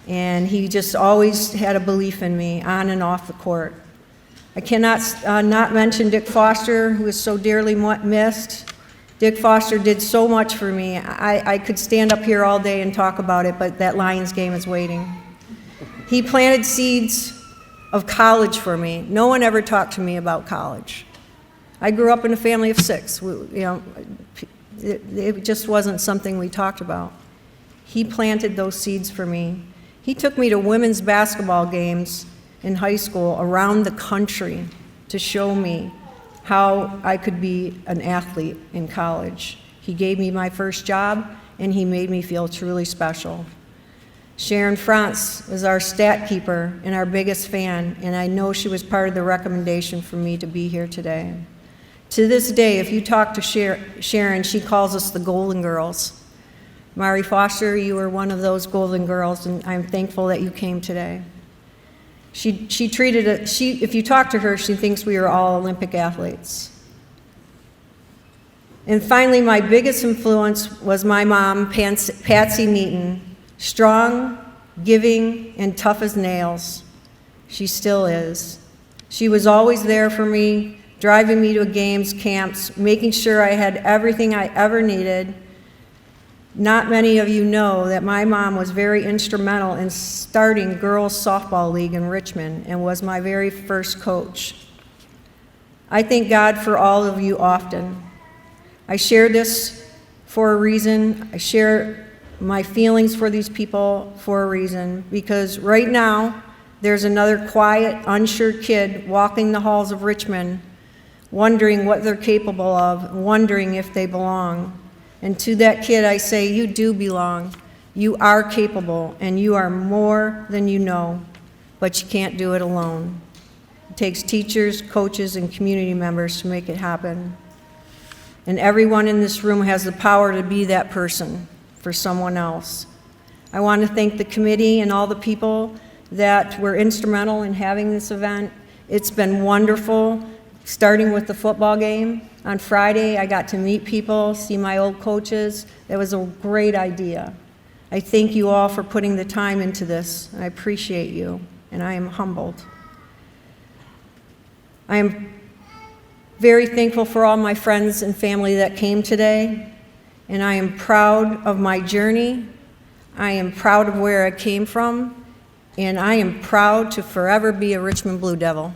Speaker 8: and he just always had a belief in me, on and off the court. I cannot not mention Dick Foster, who is so dearly missed. Dick Foster did so much for me. I could stand up here all day and talk about it, but that Lions game is waiting. He planted seeds of college for me. No one ever talked to me about college. I grew up in a family of 6. It just wasn't something we talked about. He planted those seeds for me. He took me to women's basketball games in high school around the country to show me how I could be an athlete in college. He gave me my first job, and he made me feel truly special. Sharon France was our stat keeper and our biggest fan, and I know she was part of the recommendation for me to be here today. To this day, if you talk to Sharon, she calls us the Golden Girls. Mari Foster, you were one of those Golden Girls, and I'm thankful that you came today. If you talk to her, she thinks we are all Olympic athletes. And finally, my biggest influence was my mom, Patsy Meaton, strong, giving, and tough as nails. She still is. She was always there for me, driving me to games, camps, making sure I had everything I ever needed. Not many of you know that my mom was very instrumental in starting girls' softball league in Richmond and was my very first coach. I thank God for all of you often. I share this for a reason. I share my feelings for these people for a reason, because right now there's another quiet, unsure kid walking the halls of Richmond, wondering what they're capable of, wondering if they belong. And to that kid, I say, you do belong. You are capable, and you are more than you know, but you can't do it alone. It takes teachers, coaches, and community members to make it happen. And everyone in this room has the power to be that person for someone else. I want to thank the committee and all the people that were instrumental in having this event. It's been wonderful, starting with the football game. On Friday, I got to meet people, see my old coaches. That was a great idea. I thank you all for putting the time into this. I appreciate you, and I am humbled. I am very thankful for all my friends and family that came today, and I am proud of my journey. I am proud of where I came from, and I am proud to forever be a Richmond Blue Devil.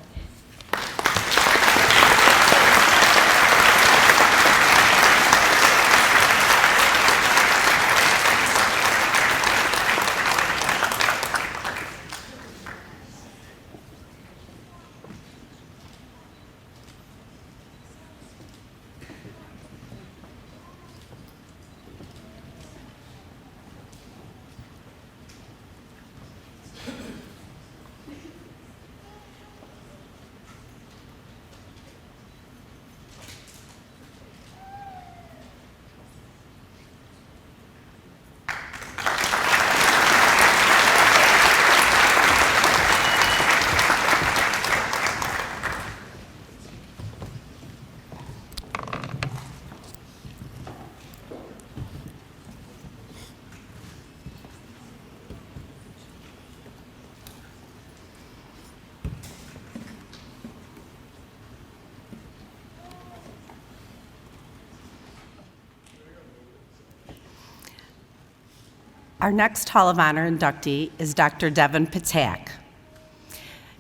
Speaker 4: Our next Hall of Honor inductee is Dr. Devin Patak.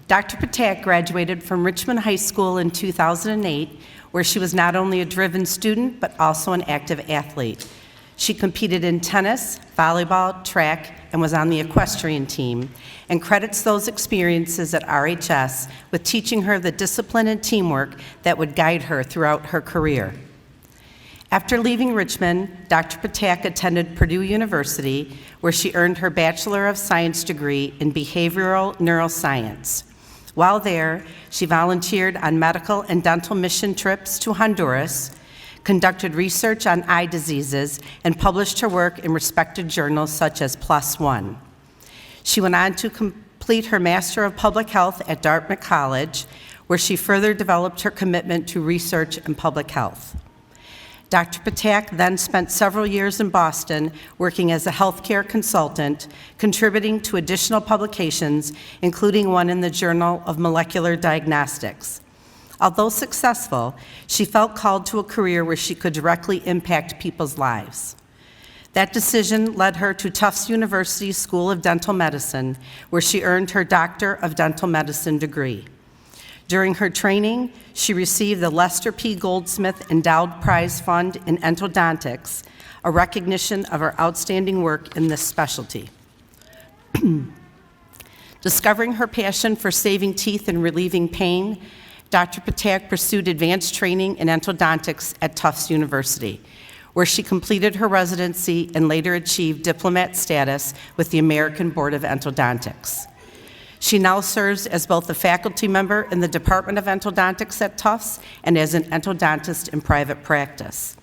Speaker 4: Dr. Patak graduated from Richmond High School in 2008, where she was not only a driven student, but also an active athlete. She competed in tennis, volleyball, track, and was on the equestrian team, and credits those experiences at RHS with teaching her the discipline and teamwork that would guide her throughout her career. After leaving Richmond, Dr. Patak attended Purdue University, where she earned her Bachelor of Science degree in Behavioral Neuroscience. While there, she volunteered on medical and dental mission trips to Honduras, conducted research on eye diseases, and published her work in respected journals such as PLOS ONE. She went on to complete her Master of Public Health at Dartmouth College, where she further developed her commitment to research and public health. Dr. Patak then spent several years in Boston working as a healthcare consultant, contributing to additional publications, including one in the Journal of Molecular Diagnostics. Although successful, she felt called to a career where she could directly impact people's lives. That decision led her to Tufts University School of Dental Medicine, where she earned her Doctor of Dental Medicine degree. During her training, she received the Lester P. Goldsmith Endowed Prize Fund in Endodontics, a recognition of her outstanding work in this specialty. Discovering her passion for saving teeth and relieving pain, Dr. Patak pursued advanced training in endodontics at Tufts University, where she completed her residency and later achieved diplomat status with the American Board of Endodontics. She now serves as both a faculty member in the Department of Endodontics at Tufts and as an endodontist in private practice.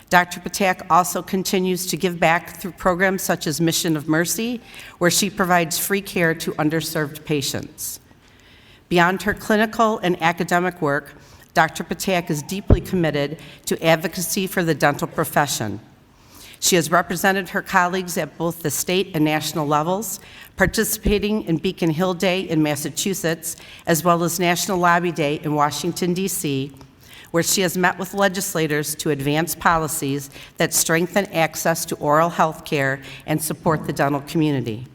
Speaker 4: Dr. Patak also continues to give back through programs such as Mission of Mercy, where she provides free care to underserved patients. Beyond her clinical and academic work, Dr. Patak is deeply committed to advocacy for the dental profession. She has represented her colleagues at both the state and national levels, participating in Beacon Hill Day in Massachusetts, as well as National Lobby Day in Washington, D.C., where she has met with legislators to advance policies that strengthen access to oral health care and support the dental community.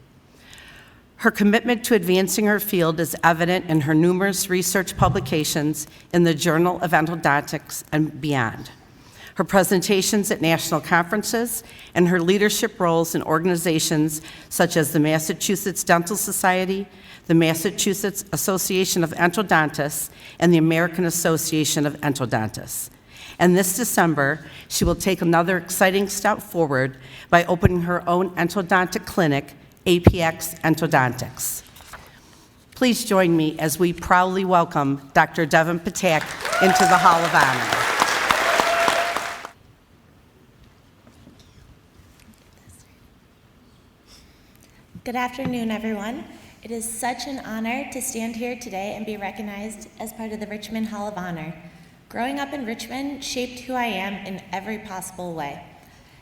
Speaker 4: Her commitment to advancing her field is evident in her numerous research publications in the Journal of Endodontics and beyond, her presentations at national conferences, and her leadership roles in organizations such as the Massachusetts Dental Society, the Massachusetts Association of Endodontists, and the American Association of Endodontists. And this December, she will take another exciting step forward by opening her own endodontic clinic, APX Endodontics. Please join me as we proudly welcome Dr. Devin Patak into the Hall of Honor.
Speaker 9: Good afternoon, everyone. It is such an honor to stand here today and be recognized as part of the Richmond Hall of Honor. Growing up in Richmond shaped who I am in every possible way.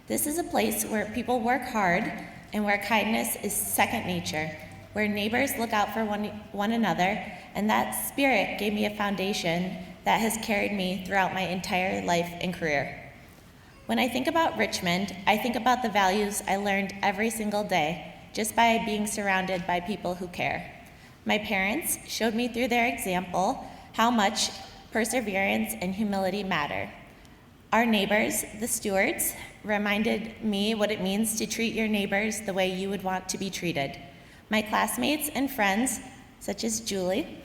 Speaker 9: This is a place where people work hard and where kindness is second nature, where neighbors look out for one another, and that spirit gave me a foundation that has carried me throughout my entire life and career. When I think about Richmond, I think about the values I learned every single day just by being surrounded by people who care. My parents showed me through their example how much perseverance and humility matter. Our neighbors, the stewards, reminded me what it means to treat your neighbors the way you would want to be treated. My classmates and friends, such as Julie,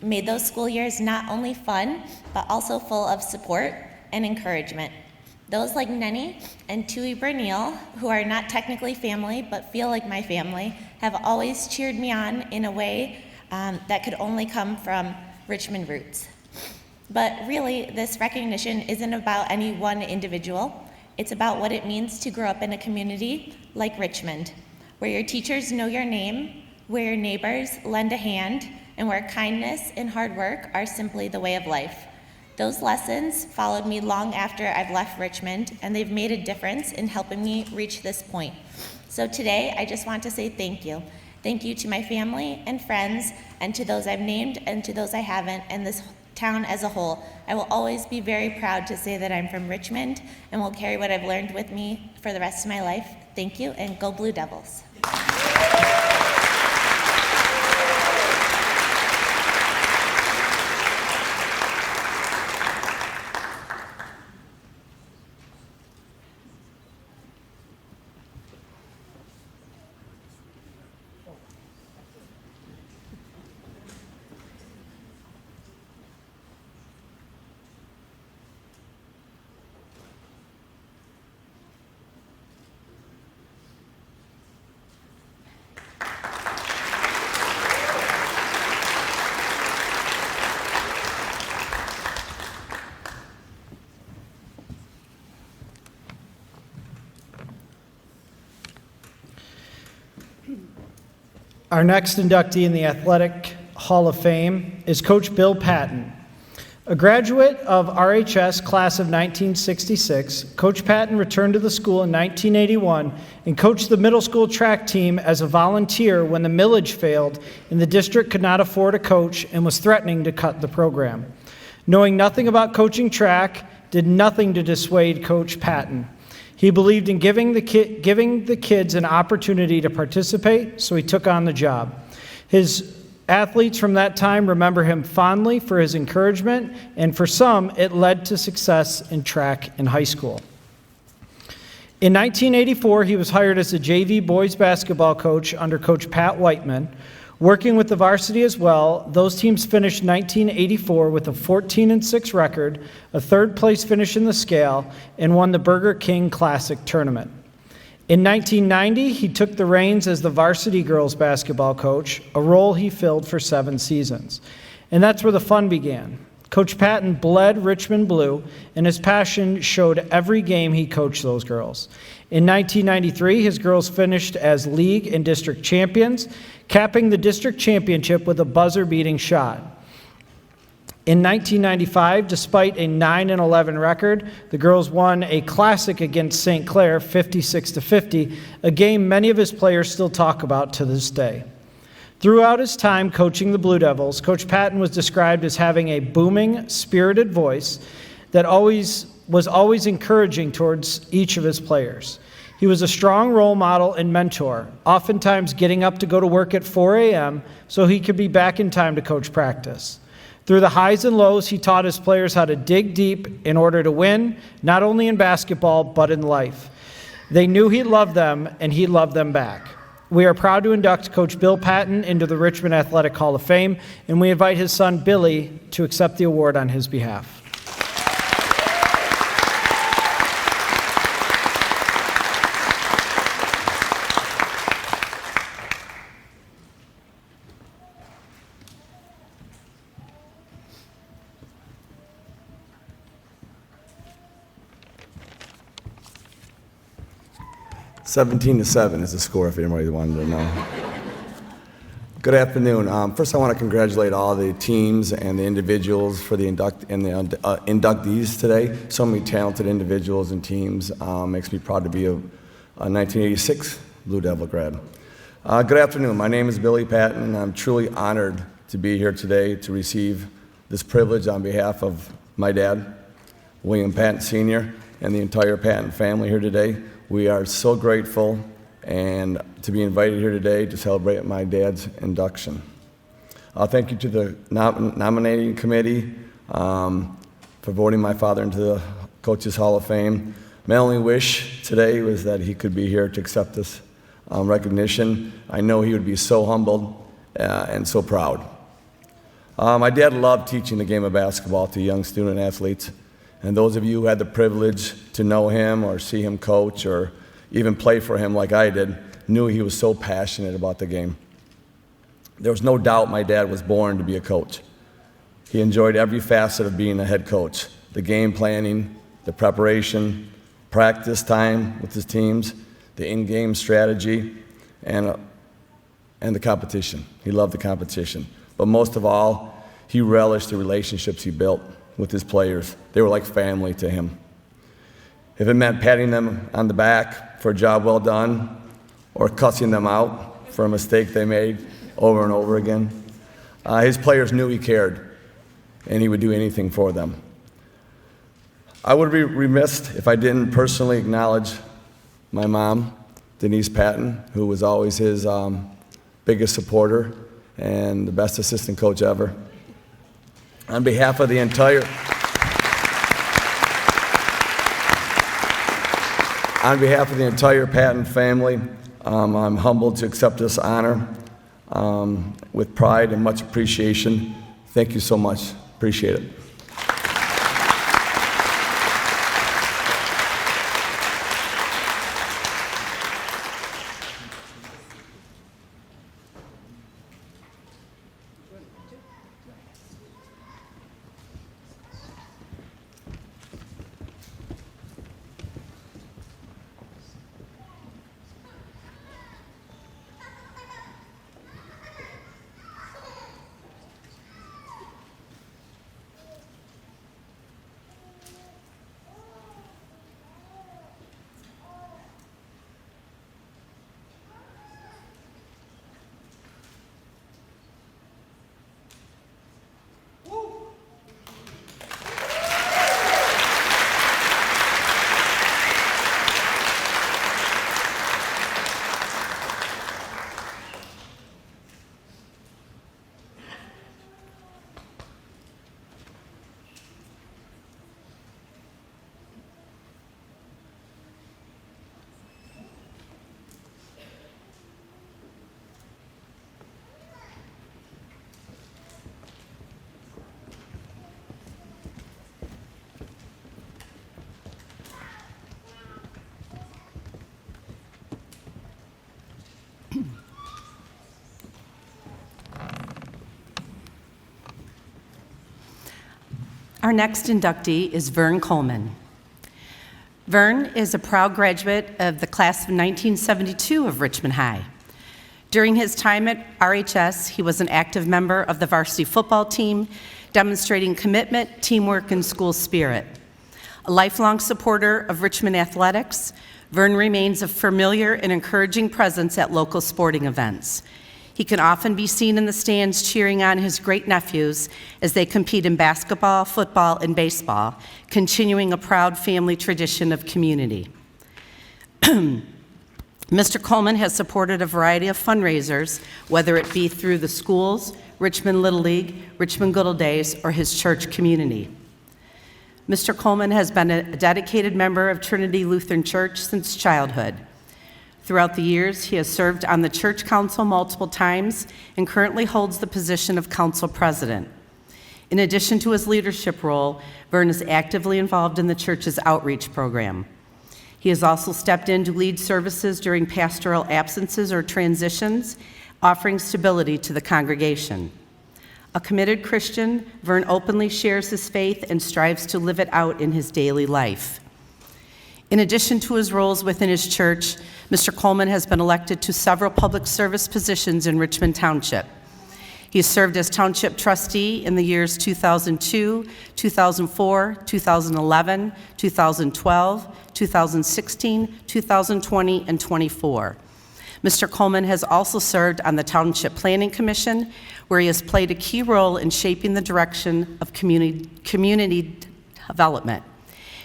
Speaker 9: made those school years not only fun, but also full of support and encouragement. Those like Nenny and Tui Bernil, who are not technically family, but feel like my family, have always cheered me on in a way that could only come from Richmond roots. But really, this recognition isn't about any one individual. It's about what it means to grow up in a community like Richmond, where your teachers know your name, where your neighbors lend a hand, and where kindness and hard work are simply the way of life. Those lessons followed me long after I've left Richmond, and they've made a difference in helping me reach this point. So today, I just want to say thank you. Thank you to my family and friends, and to those I've named and to those I haven't, and this town as a whole. I will always be very proud to say that I'm from Richmond and will carry what I've learned with me for the rest of my life. Thank you, and go Blue Devils.
Speaker 3: Our next inductee in the Athletic Hall of Fame is Coach Bill Patton. A graduate of RHS class of 1966, Coach Patton returned to the school in 1981 and coached the middle school track team as a volunteer when the millage failed and the district could not afford a coach and was threatening to cut the program. Knowing nothing about coaching track did nothing to dissuade Coach Patton. He believed in giving the kids an opportunity to participate, so he took on the job. His athletes from that time remember him fondly for his encouragement, and for some, it led to success in track in high school. In 1984, he was hired as a JV boys basketball coach under Coach Pat Whiteman. Working with the varsity as well, those teams finished 1984 with a 14-6 record, a third-place finish in the scale, and won the Burger King Classic tournament. In 1990, he took the reins as the varsity girls basketball coach, a role he filled for 7 seasons. And that's where the fun began. Coach Patton bled Richmond blue, and his passion showed every game he coached those girls. In 1993, his girls finished as league and district champions, capping the district championship with a buzzer-beating shot. In 1995, despite a 9-11 record, the girls won a classic against St. Clair, 56-50, a game many of his players still talk about to this day. Throughout his time coaching the Blue Devils, Coach Patton was described as having a booming, spirited voice that was always encouraging towards each of his players. He was a strong role model and mentor, oftentimes getting up to go to work at 4 a.m. so he could be back in time to coach practice. Through the highs and lows, he taught his players how to dig deep in order to win, not only in basketball, but in life. They knew he loved them, and he loved them back. We are proud to induct Coach Bill Patton into the Richmond Athletic Hall of Fame, and we invite his son, Billy, to accept the award on his behalf.
Speaker 10: Seventeen to 7 is the score, if anybody wanted to know. Good afternoon. First, I want to congratulate all the teams and the individuals for the inductees today. So many talented individuals and teams. Makes me proud to be a 1986 Blue Devil grad. Good afternoon. My name is Billy Patton, and I'm truly honored to be here today to receive this privilege on behalf of my dad, William Patton Sr., and the entire Patton family here today. We are so grateful and to be invited here today to celebrate my dad's induction. Thank you to the nominating committee for voting my father into the Coaches Hall of Fame. My only wish today was that he could be here to accept this recognition. I know he would be so humbled and so proud. My dad loved teaching the game of basketball to young student athletes. And those of you who had the privilege to know him or see him coach or even play for him like I did, knew he was so passionate about the game. There was no doubt my dad was born to be a coach. He enjoyed every facet of being a head coach, the game planning, the preparation, practice time with his teams, the in-game strategy, and the competition. He loved the competition. But most of all, he relished the relationships he built with his players. They were like family to him. If it meant patting them on the back for a job well done, or cussing them out for a mistake they made over and over again, his players knew he cared, and he would do anything for them. I would be remiss if I didn't personally acknowledge my mom, Denise Patton, who was always his biggest supporter and the best assistant coach ever. On behalf of the entire Patton family, I'm humbled to accept this honor with pride and much appreciation. Thank you so much. Appreciate it.
Speaker 4: Our next inductee is Vern Coleman. Vern is a proud graduate of the class of 1972 of Richmond High. During his time at RHS, he was an active member of the varsity football team, demonstrating commitment, teamwork, and school spirit. A lifelong supporter of Richmond athletics, Vern remains a familiar and encouraging presence at local sporting events. He can often be seen in the stands cheering on his great nephews as they compete in basketball, football, and baseball, continuing a proud family tradition of community. Mr. Coleman has supported a variety of fundraisers, whether it be through the schools, Richmond Little League, Richmond Good Old Days, or his church community. Mr. Coleman has been a dedicated member of Trinity Lutheran Church since childhood. Throughout the years, he has served on the church council multiple times and currently holds the position of council president. In addition to his leadership role, Vern is actively involved in the church's outreach program. He has also stepped in to lead services during pastoral absences or transitions, offering stability to the congregation. A committed Christian, Vern openly shares his faith and strives to live it out in his daily life. In addition to his roles within his church, Mr. Coleman has been elected to several public service positions in Richmond Township. He has served as township trustee in the years 2002, 2004, 2011, 2012, 2016, 2020, and 24. Mr. Coleman has also served on the Township Planning Commission, where he has played a key role in shaping the direction of community development.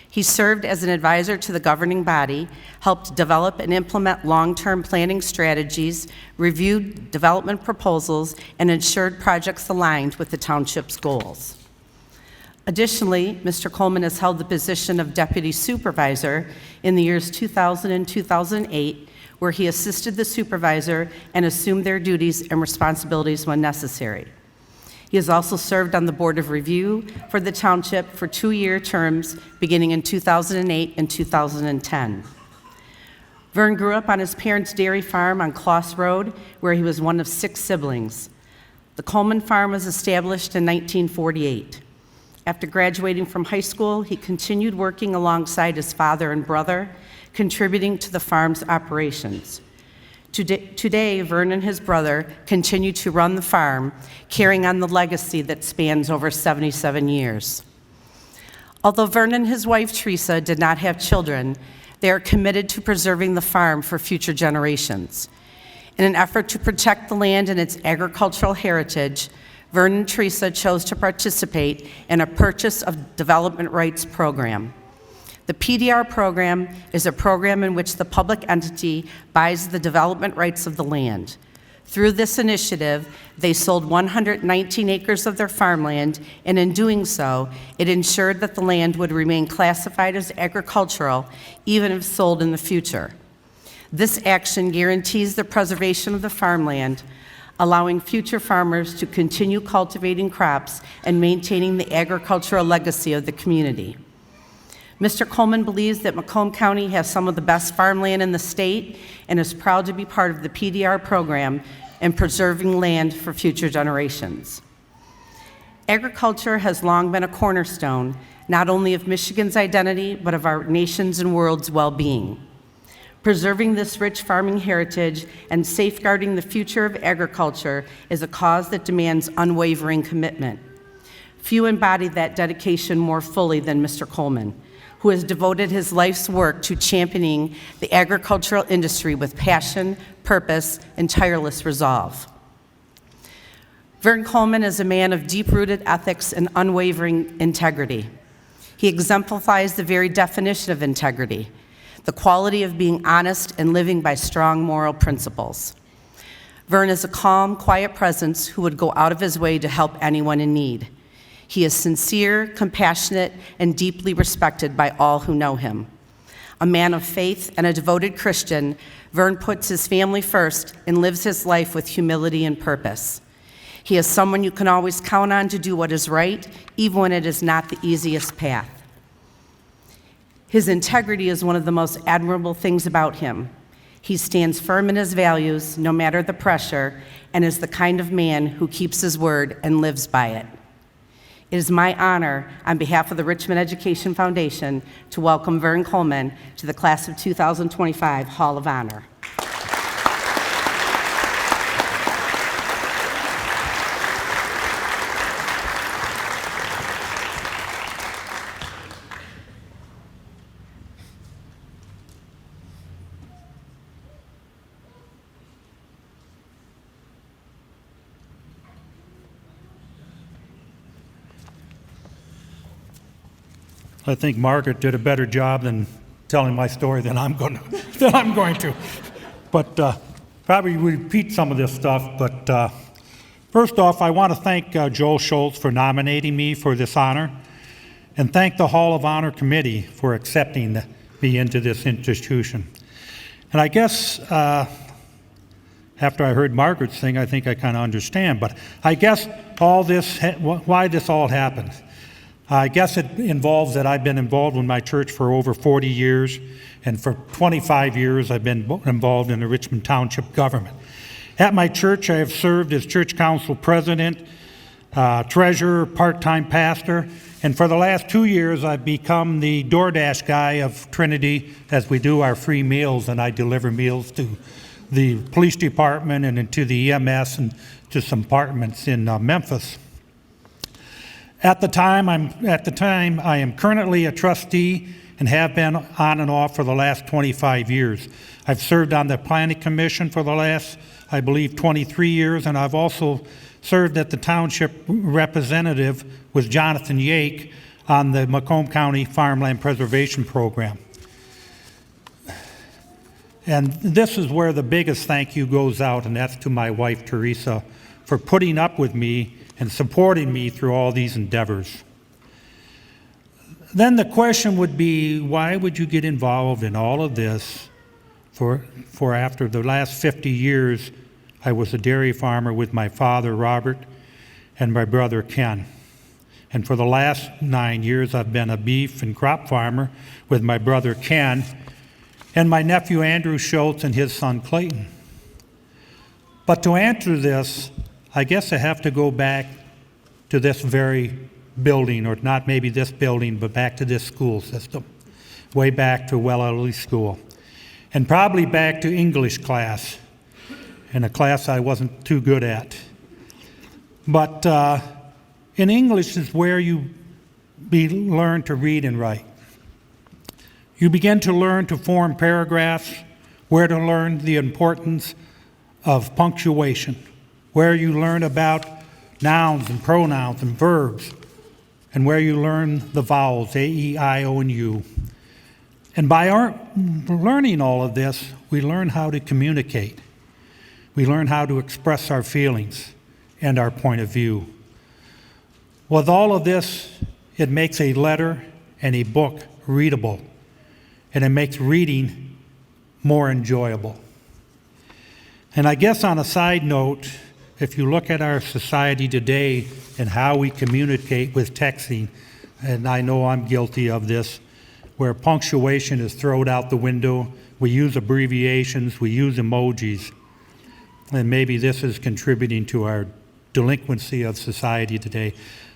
Speaker 4: He served as an advisor to the governing body, helped develop and implement long-term planning strategies, reviewed development proposals, and ensured projects aligned with the township's goals. Additionally, Mr. Coleman has held the position of deputy supervisor in the years 2000 and 2008, where he assisted the supervisor and assumed their duties and responsibilities when necessary. He has also served on the Board of Review for the township for 2-year terms beginning in 2008 and 2010. Vern grew up on his parents' dairy farm on Kloss Road, where he was one of 6 siblings. The Coleman farm was established in 1948. After graduating from high school, he continued working alongside his father and brother, contributing to the farm's operations. Today, Vern and his brother continue to run the farm, carrying on the legacy that spans over 77 years. Although Vern and his wife, Teresa, did not have children, they are committed to preserving the farm for future generations. In an effort to protect the land and its agricultural heritage, Vern and Teresa chose to participate in a purchase of development rights program. The PDR program is a program in which the public entity buys the development rights of the land. Through this initiative, they sold 119 acres of their farmland, and in doing so, it ensured that the land would remain classified as agricultural, even if sold in the future. This action guarantees the preservation of the farmland, allowing future farmers to continue cultivating crops and maintaining the agricultural legacy of the community. Mr. Coleman believes that Macomb County has some of the best farmland in the state and is proud to be part of the PDR program and preserving land for future generations. Agriculture has long been a cornerstone, not only of Michigan's identity, but of our nation's and world's well-being. Preserving this rich farming heritage and safeguarding the future of agriculture is a cause that demands unwavering commitment. Few embody that dedication more fully than Mr. Coleman, who has devoted his life's work to championing the agricultural industry with passion, purpose, and tireless resolve. Vern Coleman is a man of deep-rooted ethics and unwavering integrity. He exemplifies the very definition of integrity, the quality of being honest and living by strong moral principles. Vern is a calm, quiet presence who would go out of his way to help anyone in need. He is sincere, compassionate, and deeply respected by all who know him. A man of faith and a devoted Christian, Vern puts his family first and lives his life with humility and purpose. He is someone you can always count on to do what is right, even when it is not the easiest path. His integrity is one of the most admirable things about him. He stands firm in his values, no matter the pressure, and is the kind of man who keeps his word and lives by it. It is my honor, on behalf of the Richmond Education Foundation, to welcome Vern Coleman to the Class of 2025 Hall of Honor.
Speaker 11: I think Margaret did a better job than telling my story than I'm going to. But probably repeat some of this stuff. But first off, I want to thank Joel Schultz for nominating me for this honor, and thank the Hall of Honor Committee for accepting me into this institution. And I guess after I heard Margaret sing, I think I kind of understand. But I guess all this, why this all happened. I guess it involves that I've been involved with my church for over 40 years, and for 25 years I've been involved in the Richmond Township government. At my church, I have served as church council president, treasurer, part-time pastor, and for the last 2 years I've become the DoorDash guy of Trinity as we do our free meals, and I deliver meals to the police department and to the EMS and to some departments in Memphis. At the time, I am currently a trustee and have been on and off for the last 25 years. I've served on the Planning Commission for the last, I believe, 23 years, and I've also served at the Township Representative with Jonathan Yake on the Macomb County Farmland Preservation Program. And this is where the biggest thank you goes out, and that's to my wife, Teresa, for putting up with me and supporting me through all these endeavors. Then the question would be, why would you get involved in all of this for after the last 50 years I was a dairy farmer with my father, Robert, and my brother, Ken. And for the last 9 years I've been a beef and crop farmer with my brother, Ken, and my nephew, Andrew Schultz, and his son, Clayton. But to answer this, I guess I have to go back to this very building, or not maybe this building, but back to this school system, way back to Wellesley School, and probably back to English class, in a class I wasn't too good at. But in English is where you learn to read and write. You begin to learn to form paragraphs, where to learn the importance of punctuation, where you learn about nouns and pronouns and verbs, and where you learn the vowels, A, E, I, O, and U. And by learning all of this, we learn how to communicate. We learn how to express our feelings and our point of view. With all of this, it makes a letter and a book readable, and it makes reading more enjoyable. And I guess on a side note, if you look at our society today and how we communicate with texting, and I know I'm guilty of this, where punctuation is thrown out the window, we use abbreviations, we use emojis, and maybe this is contributing to our delinquency of society today.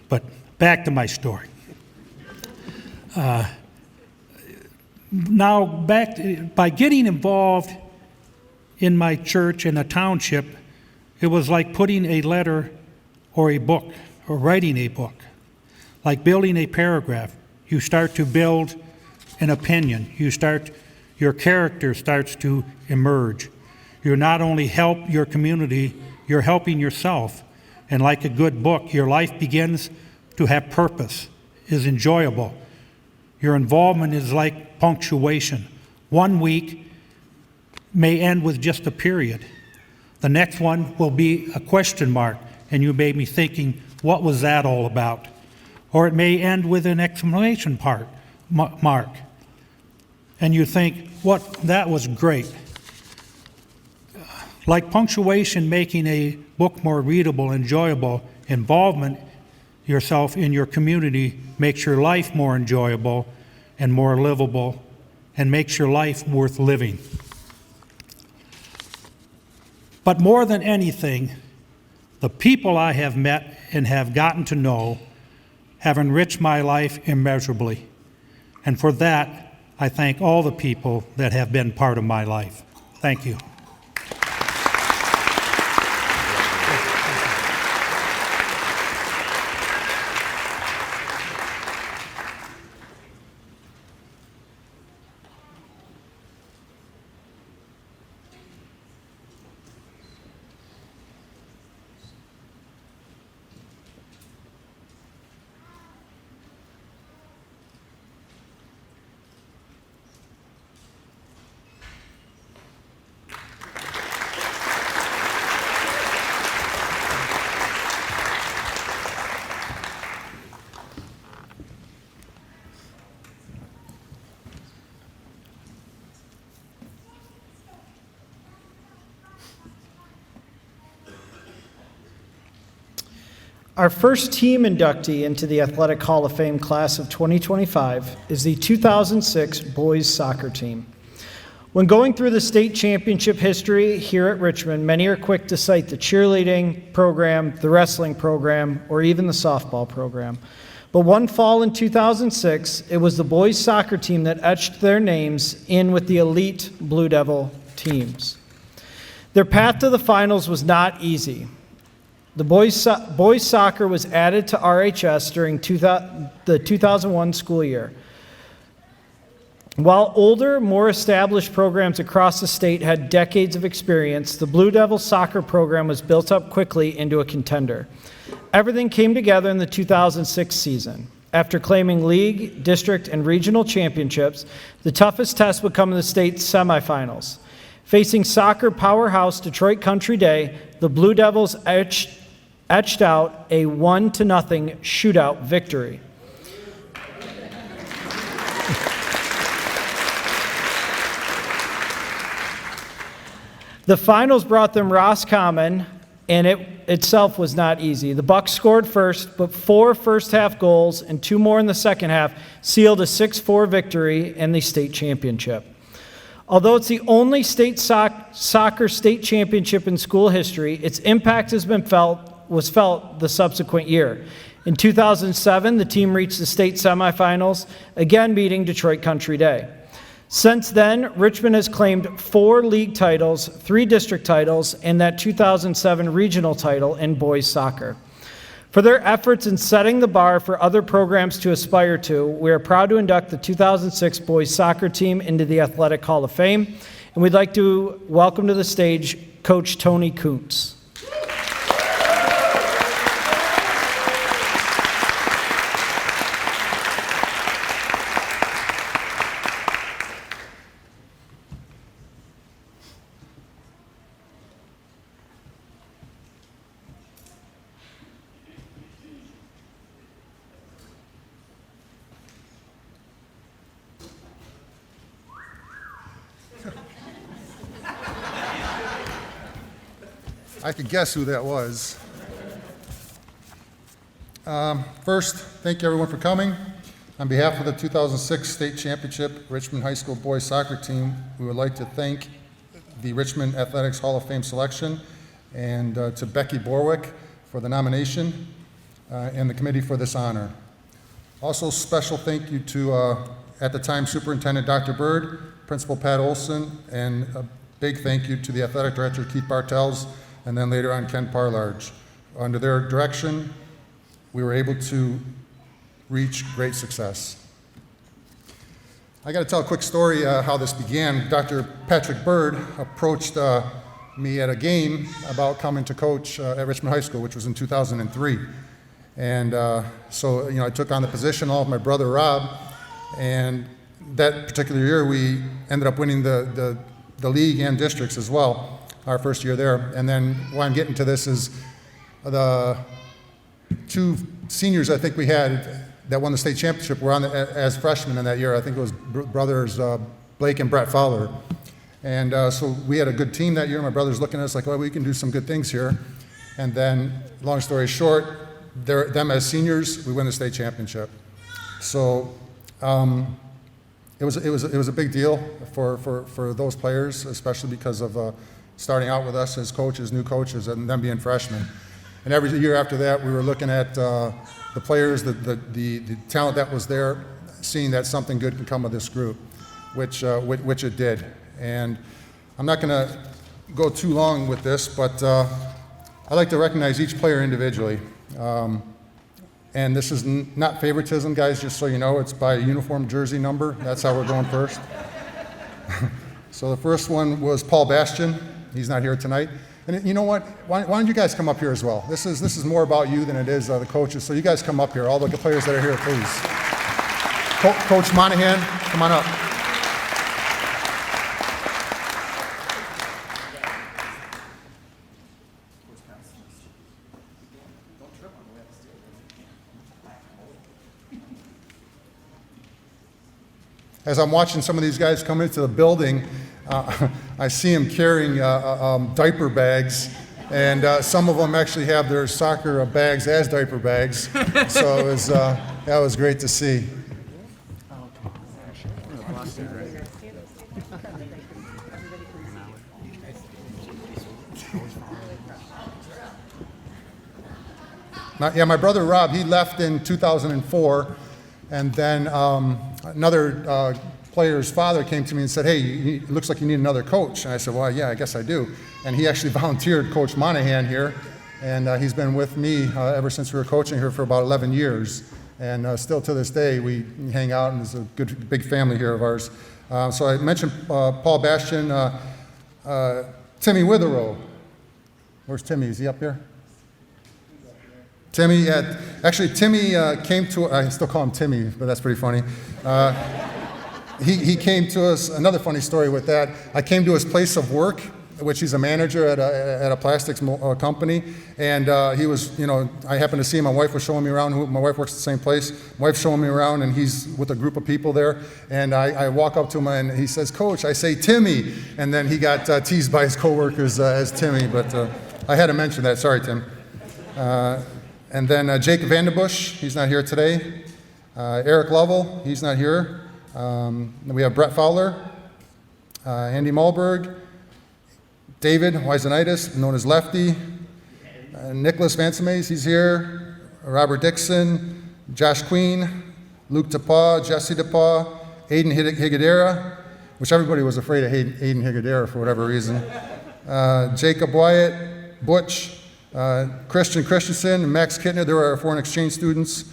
Speaker 11: But back to my story. Now, by getting involved in my church in a township, it was like putting a letter or a book, or writing a book, like building a paragraph. You start to build an opinion. Your character starts to emerge. You not only help your community, you're helping yourself. And like a good book, your life begins to have purpose, is enjoyable. Your involvement is like punctuation. 1 week may end with just a period. The next one will be a question mark, and you may be thinking, what was that all about? Or it may end with an exclamation mark, and you think, that was great. Like punctuation making a book more readable, enjoyable, involvement yourself in your community makes your life more enjoyable and more livable, and makes your life worth living. But more than anything, the people I have met and have gotten to know have enriched my life immeasurably. And for that, I thank all the people that have been part of my life. Thank you.
Speaker 3: Our first team inductee into the Athletic Hall of Fame class of 2025 is the 2006 boys soccer team. When going through the state championship history here at Richmond, many are quick to cite the cheerleading program, the wrestling program, or even the softball program. But one fall in 2006, it was the boys soccer team that etched their names in with the elite Blue Devil teams. Their path to the finals was not easy. The boys soccer was added to RHS during the 2001 school year. While older, more established programs across the state had decades of experience, the Blue Devils soccer program was built up quickly into a contender. Everything came together in the 2006 season. After claiming league, district, and regional championships, the toughest test would come in the state semifinals. Facing soccer powerhouse Detroit Country Day, the Blue Devils etched out a 1-0 shootout victory. The finals brought them Roscommon, and it itself was not easy. The Bucks scored first, but 4 first-half goals and 2 more in the second half sealed a 6-4 victory in the state championship. Although it's the only state soccer state championship in school history, its impact was felt the subsequent year. In 2007, the team reached the state semifinals, again beating Detroit Country Day. Since then, Richmond has claimed 4 league titles, 3 district titles, and that 2007 regional title in boys soccer. For their efforts in setting the bar for other programs to aspire to, we are proud to induct the 2006 boys soccer team into the Athletic Hall of Fame, and we'd like to welcome to the stage Coach Tony Kuntz.
Speaker 12: I could guess who that was. First, thank you everyone for coming. On behalf of the 2006 State Championship Richmond High School Boys Soccer Team, we would like to thank the Richmond Athletics Hall of Fame selection and to Becky Borwick for the nomination and the committee for this honor. Also, special thank you to, at the time, Superintendent Dr. Bird, Principal Pat Olson, and a big thank you to the Athletic Director Keith Bartels, and then later on Ken Parlarge. Under their direction, we were able to reach great success. I got to tell a quick story how this began. Dr. Patrick Bird approached me at a game about coming to coach at Richmond High School, which was in 2003. And so, I took on the position along with my brother Rob, and that particular year we ended up winning the league and districts as well, our first year there. And then why I'm getting to this is the 2 seniors I think we had that won the state championship were on as freshmen in that year. I think it was brothers Blake and Brett Fowler. And so we had a good team that year. My brother's looking at us like, well, we can do some good things here. And then, long story short, them as seniors, we win the state championship. So it was a big deal for those players, especially because of starting out with us as coaches, new coaches, and them being freshmen. And every year after that, we were looking at the players, the talent that was there, seeing that something good can come of this group, which it did. And I'm not going to go too long with this, but I'd like to recognize each player individually. And this is not favoritism, guys, just so you know. It's by uniform jersey number. That's how we're going first. So the first one was Paul Bastian. He's not here tonight. And you know what? Why don't you guys come up here as well? This is more about you than it is the coaches. So you guys come up here. All the players that are here, please. Coach Monahan, come on up. As I'm watching some of these guys come into the building, I see them carrying diaper bags, and some of them actually have their soccer bags as diaper bags. So that was great to see. My brother Rob, he left in 2004, and then another player's father came to me and said, hey, it looks like you need another coach. And I said, well, yeah, I guess I do. And he actually volunteered Coach Monahan here, and he's been with me ever since we were coaching here for about 11 years. And still to this day, we hang out, and it's a good, big family here of ours. So I mentioned Paul Bastian, Timmy Witherow. Where's Timmy? Is he up here? Timmy, Timmy came to, I still call him Timmy, but that's pretty funny. He came to us, another funny story with that. I came to his place of work, which he's a manager at a plastics company, and he was, I happened to see him. My wife was showing me around. My wife works at the same place. My wife's showing me around, and he's with a group of people there, and I walk up to him, and he says, Coach, I say Timmy, and then he got teased by his coworkers as Timmy, but I had to mention that. Sorry, Tim. And then Jake Vanderbush, he's not here today. Eric Lovell, he's not here. We have Brett Fowler, Andy Malberg, David Weisenitis, known as Lefty, Nicholas Vansemays, he's here, Robert Dixon, Josh Queen, Luke DePaw, Jesse DePaw, Aiden Higuedera, which everybody was afraid of Aiden Higuedera for whatever reason, Jacob Wyatt, Butch, Christian Christensen, and Max Kittner. They were our foreign exchange students.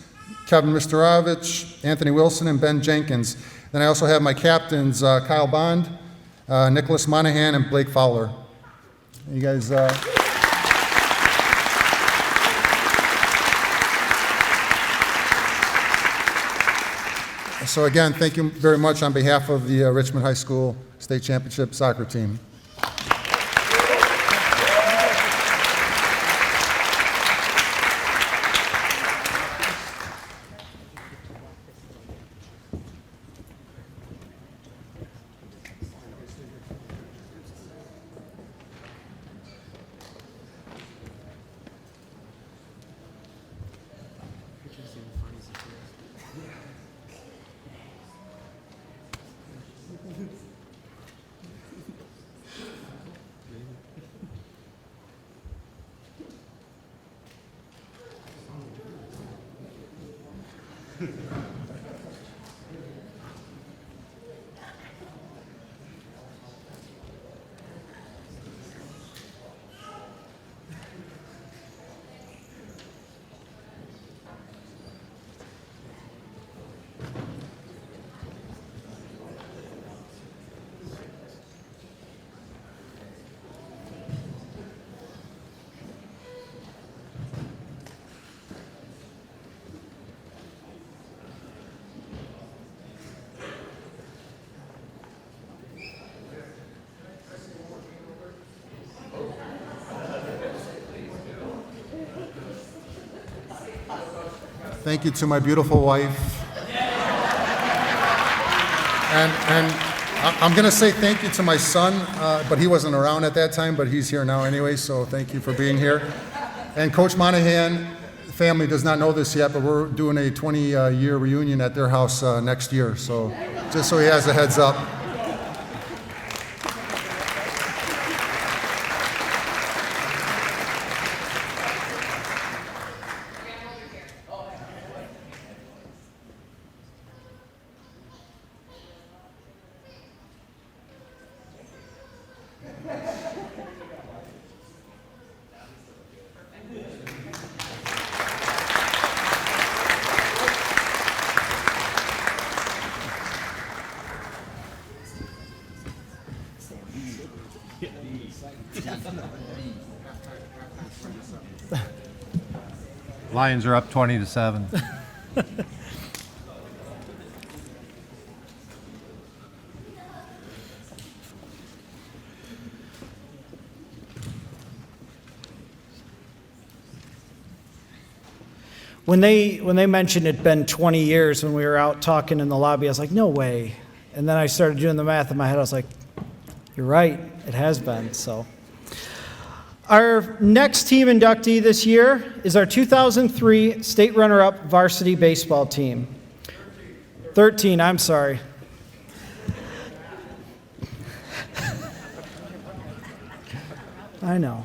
Speaker 12: Kevin Mistorovich, Anthony Wilson, and Ben Jenkins. Then I also have my captains, Kyle Bond, Nicholas Monahan, and Blake Fowler. You guys... So again, thank you very much on behalf of the Richmond High School State Championship soccer team. Thank you to my beautiful wife. And I'm going to say thank you to my son, but he wasn't around at that time, but he's here now anyway, so thank you for being here. And Coach Monahan, family does not know this yet, but we're doing a 20-year reunion at their house next year, so just so he has a heads up.
Speaker 13: Lions are up 20-7.
Speaker 3: When they mentioned it'd been 20 years when we were out talking in the lobby, I was like, no way. And then I started doing the math in my head. I was like, you're right, it has been. So, our next team inductee this year is our 2003 state runner-up varsity baseball team. 13, I'm sorry. I know.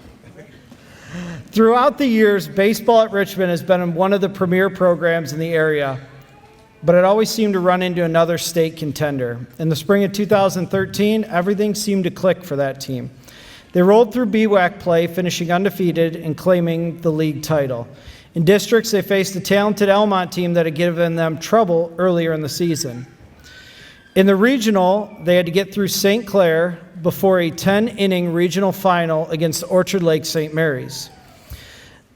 Speaker 3: Throughout the years, baseball at Richmond has been one of the premier programs in the area, but it always seemed to run into another state contender. In the spring of 2013, everything seemed to click for that team. They rolled through BWAC play, finishing undefeated and claiming the league title. In districts, they faced a talented Elmont team that had given them trouble earlier in the season. In the regional, they had to get through St. Clair before a 10-inning regional final against Orchard Lake St. Mary's.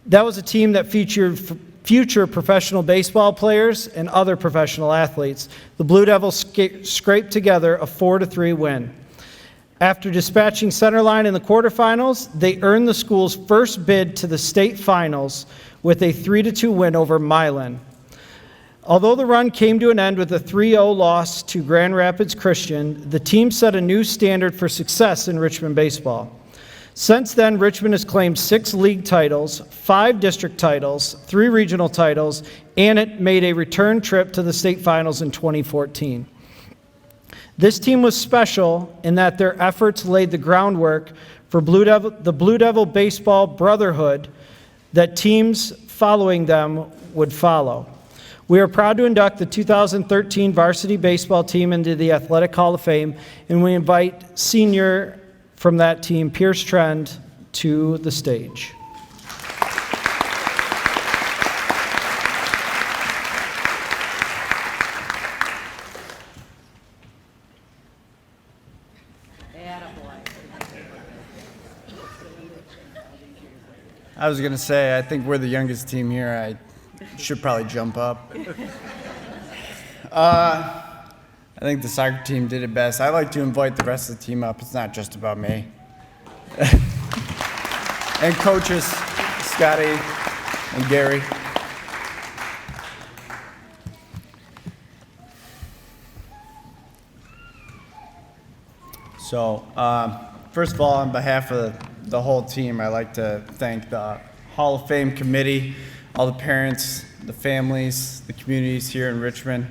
Speaker 3: That was a team that featured future professional baseball players and other professional athletes. The Blue Devils scraped together a 4-3 win. After dispatching Centerline in the quarterfinals, they earned the school's first bid to the state finals with a 3-2 win over Milan. Although the run came to an end with a 3-0 loss to Grand Rapids Christian, the team set a new standard for success in Richmond baseball. Since then, Richmond has claimed 6 league titles, 5 district titles, 3 regional titles, and it made a return trip to the state finals in 2014. This team was special in that their efforts laid the groundwork for the Blue Devil baseball brotherhood that teams following them would follow. We are proud to induct the 2013 varsity baseball team into the Athletic Hall of Fame, and we invite senior from that team, Pierce Trend, to the stage.
Speaker 14: I was going to say, I think we're the youngest team here. I should probably jump up. I think the soccer team did it best. I like to invite the rest of the team up. It's not just about me. And coaches, Scotty and Gary. So, first of all, on behalf of the whole team, I'd like to thank the Hall of Fame committee, all the parents, the families, the communities here in Richmond.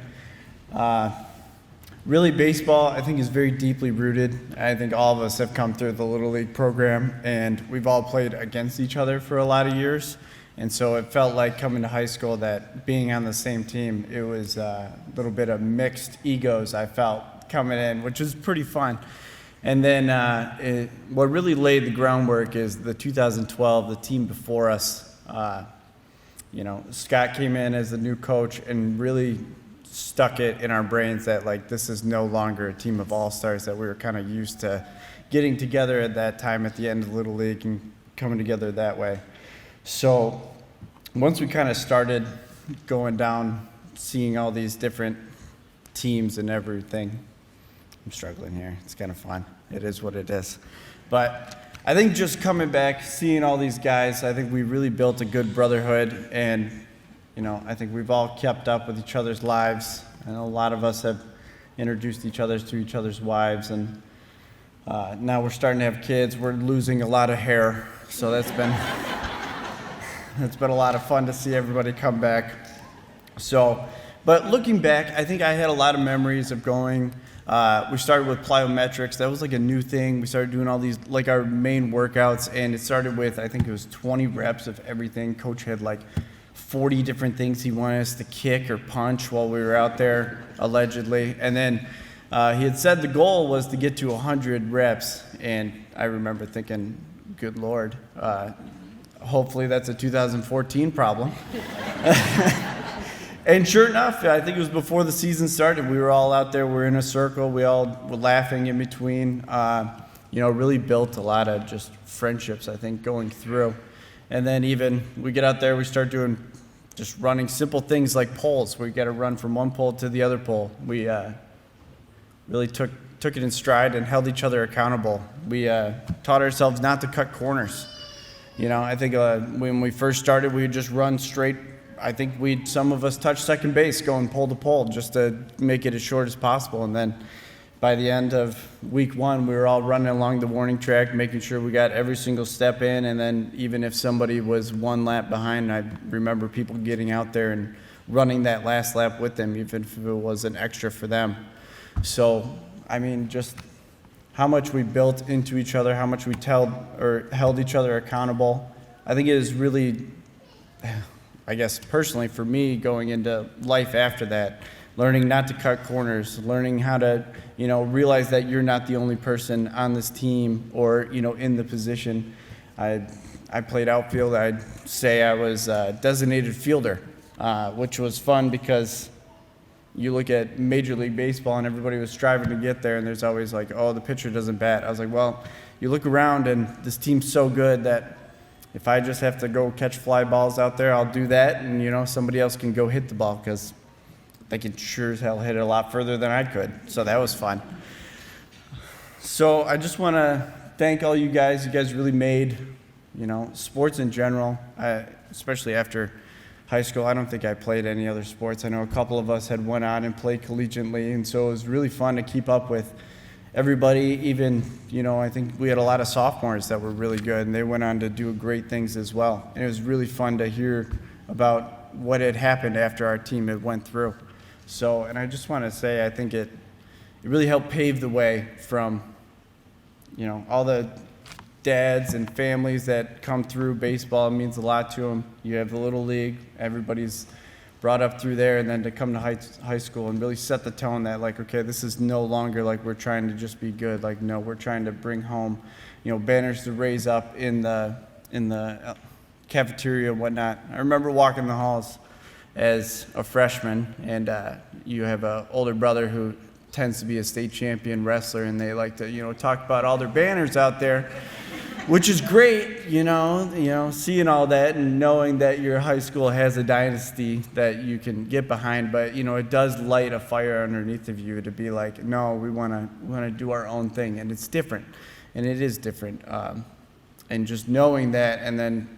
Speaker 14: Really, baseball, I think, is very deeply rooted. I think all of us have come through the Little League program, and we've all played against each other for a lot of years. And so it felt like coming to high school that being on the same team, it was a little bit of mixed egos I felt coming in, which was pretty fun. And then what really laid the groundwork is the 2012, the team before us. Scott came in as the new coach and really stuck it in our brains that, like, this is no longer a team of all-stars that we were kind of used to getting together at that time at the end of Little League and coming together that way. So once we kind of started going down, seeing all these different teams and everything, I'm struggling here. It's kind of fun. It is what it is. But I think just coming back, seeing all these guys, I think we really built a good brotherhood, and I think we've all kept up with each other's lives. I know a lot of us have introduced each other to each other's wives, and now we're starting to have kids. We're losing a lot of hair, so that's been a lot of fun to see everybody come back. So, but looking back, I think I had a lot of memories of going. We started with plyometrics. That was like a new thing. We started doing all these, like, our main workouts, and it started with, I think it was 20 reps of everything. Coach had like 40 different things he wanted us to kick or punch while we were out there, allegedly. And then he had said the goal was to get to 100 reps, and I remember thinking, good Lord, hopefully that's a 2014 problem. And sure enough, I think it was before the season started, we were all out there, we were in a circle, we all were laughing in between. really built a lot of just friendships, I think, going through. And then even we get out there, we start doing just running simple things like poles, where you got to run from one pole to the other pole. We really took it in stride and held each other accountable. We taught ourselves not to cut corners. I think when we first started, we would just run straight. I think some of us touched second base going pole to pole just to make it as short as possible. And then by the end of week 1, we were all running along the warning track, making sure we got every single step in. And then even if somebody was one lap behind, I remember people getting out there and running that last lap with them, even if it was an extra for them. So, I mean, just how much we built into each other, how much we held each other accountable. I think it is really, I guess personally for me, going into life after that, learning not to cut corners, learning how to, realize that you're not the only person on this team or, in the position. I played outfield. I'd say I was a designated fielder, which was fun because you look at Major League Baseball and everybody was striving to get there, and there's always like, oh, the pitcher doesn't bat. I was like, well, you look around and this team's so good that if I just have to go catch fly balls out there, I'll do that, and somebody else can go hit the ball because they can sure as hell hit it a lot further than I could. So that was fun. So I just want to thank all you guys. You guys really made, sports in general, especially after high school. I don't think I played any other sports. I know a couple of us had went on and played collegiately, and so it was really fun to keep up with everybody. Even, I think we had a lot of sophomores that were really good, and they went on to do great things as well. And it was really fun to hear about what had happened after our team had went through. So, and I just want to say, I think it really helped pave the way from, all the dads and families that come through baseball. It means a lot to them. You have the Little League, everybody's brought up through there, and then to come to high school and really set the tone that, like, okay, this is no longer like we're trying to just be good. Like, no, we're trying to bring home, banners to raise up in the cafeteria and whatnot. I remember walking the halls as a freshman, and you have an older brother who tends to be a state champion wrestler, and they like to, talk about all their banners out there, which is great, seeing all that and knowing that your high school has a dynasty that you can get behind. But, it does light a fire underneath of you to be like, no, we want to do our own thing. And it's different. And it is different. And just knowing that, and then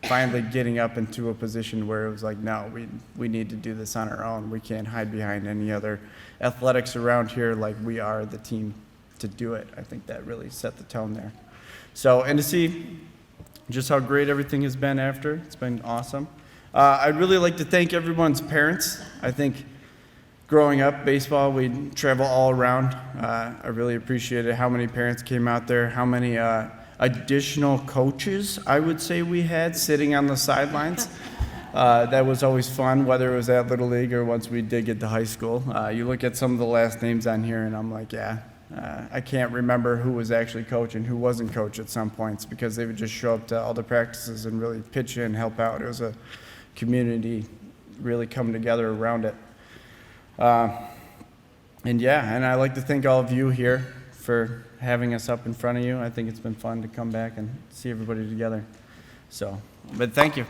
Speaker 14: finally getting up into a position where it was like, no, we need to do this on our own. We can't hide behind any other athletics around here. Like, we are the team to do it. I think that really set the tone there. So, and to see just how great everything has been after, it's been awesome. I'd really like to thank everyone's parents. I think growing up, baseball, we'd travel all around. I really appreciated how many parents came out there, how many additional coaches, I would say, we had sitting on the sidelines. That was always fun, whether it was at Little League or once we did get to high school. You look at some of the last names on here, and I'm like, yeah. I can't remember who was actually coach and who wasn't coach at some points, because they would just show up to all the practices and really pitch in, help out. It was a community really coming together around it. And I'd like to thank all of you here for having us up in front of you. I think it's been fun to come back and see everybody together. So, but thank you.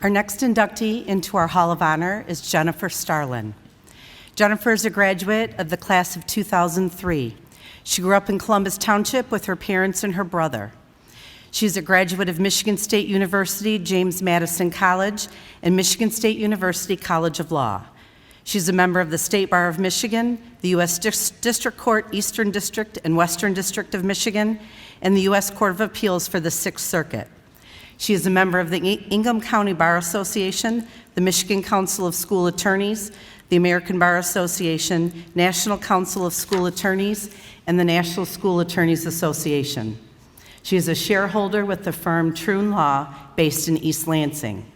Speaker 4: Our next inductee into our Hall of Honor is Jennifer Starlin. Jennifer is a graduate of the class of 2003. She grew up in Columbus Township with her parents and her brother. She's a graduate of Michigan State University, James Madison College, and Michigan State University College of Law. She's a member of the State Bar of Michigan, the U.S. District Court, Eastern District and Western District of Michigan, and the U.S. Court of Appeals for the Sixth Circuit. She is a member of the Ingham County Bar Association, the Michigan Council of School Attorneys, the American Bar Association, National Council of School Attorneys, and the National School Attorneys Association. She is a shareholder with the firm Troon Law, based in East Lansing.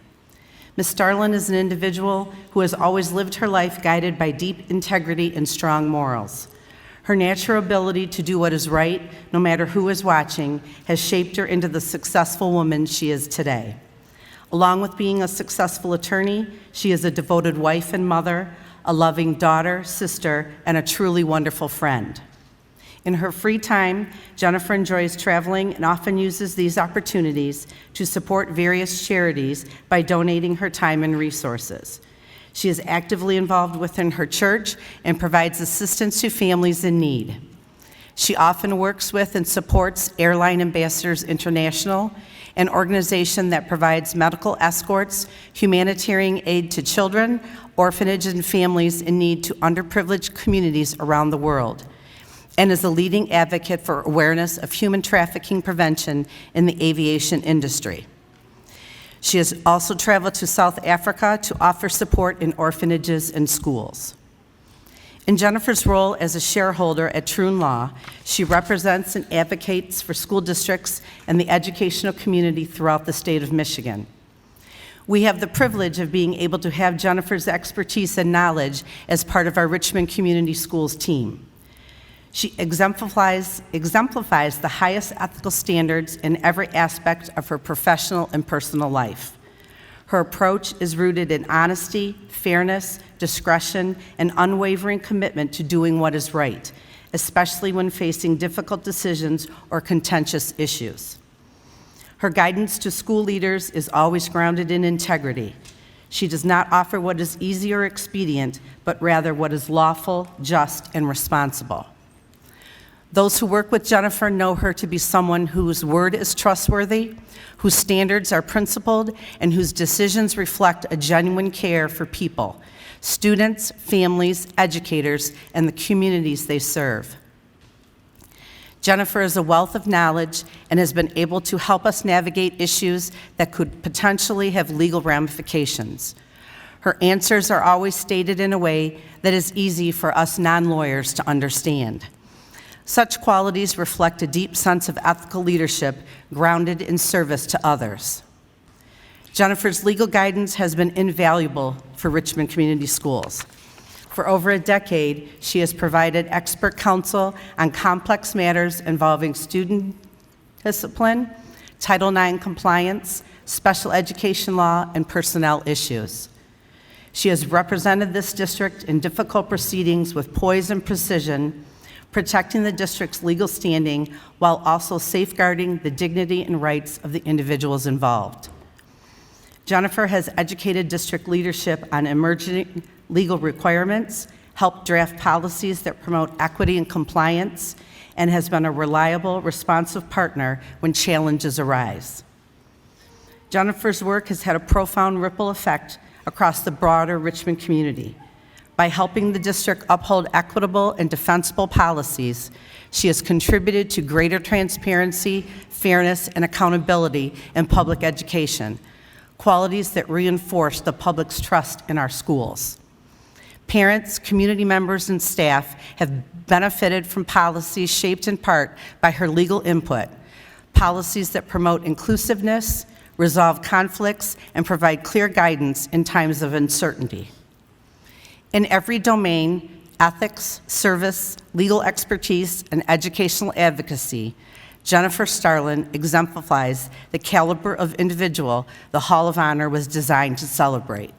Speaker 4: Ms. Starlin is an individual who has always lived her life guided by deep integrity and strong morals. Her natural ability to do what is right, no matter who is watching, has shaped her into the successful woman she is today. Along with being a successful attorney, she is a devoted wife and mother, a loving daughter, sister, and a truly wonderful friend. In her free time, Jennifer enjoys traveling and often uses these opportunities to support various charities by donating her time and resources. She is actively involved within her church and provides assistance to families in need. She often works with and supports Airline Ambassadors International, an organization that provides medical escorts, humanitarian aid to children, orphanages, and families in need to underprivileged communities around the world, and is a leading advocate for awareness of human trafficking prevention in the aviation industry. She has also traveled to South Africa to offer support in orphanages and schools. In Jennifer's role as a shareholder at Troon Law, she represents and advocates for school districts and the educational community throughout the state of Michigan. We have the privilege of being able to have Jennifer's expertise and knowledge as part of our Richmond Community Schools team. She exemplifies the highest ethical standards in every aspect of her professional and personal life. Her approach is rooted in honesty, fairness, discretion, and unwavering commitment to doing what is right, especially when facing difficult decisions or contentious issues. Her guidance to school leaders is always grounded in integrity. She does not offer what is easy or expedient, but rather what is lawful, just, and responsible. Those who work with Jennifer know her to be someone whose word is trustworthy, whose standards are principled, and whose decisions reflect a genuine care for people, students, families, educators, and the communities they serve. Jennifer is a wealth of knowledge and has been able to help us navigate issues that could potentially have legal ramifications. Her answers are always stated in a way that is easy for us non-lawyers to understand. Such qualities reflect a deep sense of ethical leadership grounded in service to others. Jennifer's legal guidance has been invaluable for Richmond Community Schools. For over a decade, she has provided expert counsel on complex matters involving student discipline, Title IX compliance, special education law, and personnel issues. She has represented this district in difficult proceedings with poise and precision, protecting the district's legal standing while also safeguarding the dignity and rights of the individuals involved. Jennifer has educated district leadership on emerging legal requirements, helped draft policies that promote equity and compliance, and has been a reliable, responsive partner when challenges arise. Jennifer's work has had a profound ripple effect across the broader Richmond community. By helping the district uphold equitable and defensible policies, she has contributed to greater transparency, fairness, and accountability in public education, qualities that reinforce the public's trust in our schools. Parents, community members, and staff have benefited from policies shaped in part by her legal input, policies that promote inclusiveness, resolve conflicts, and provide clear guidance in times of uncertainty. In every domain, ethics, service, legal expertise, and educational advocacy, Jennifer Starlin exemplifies the caliber of individual the Hall of Honor was designed to celebrate.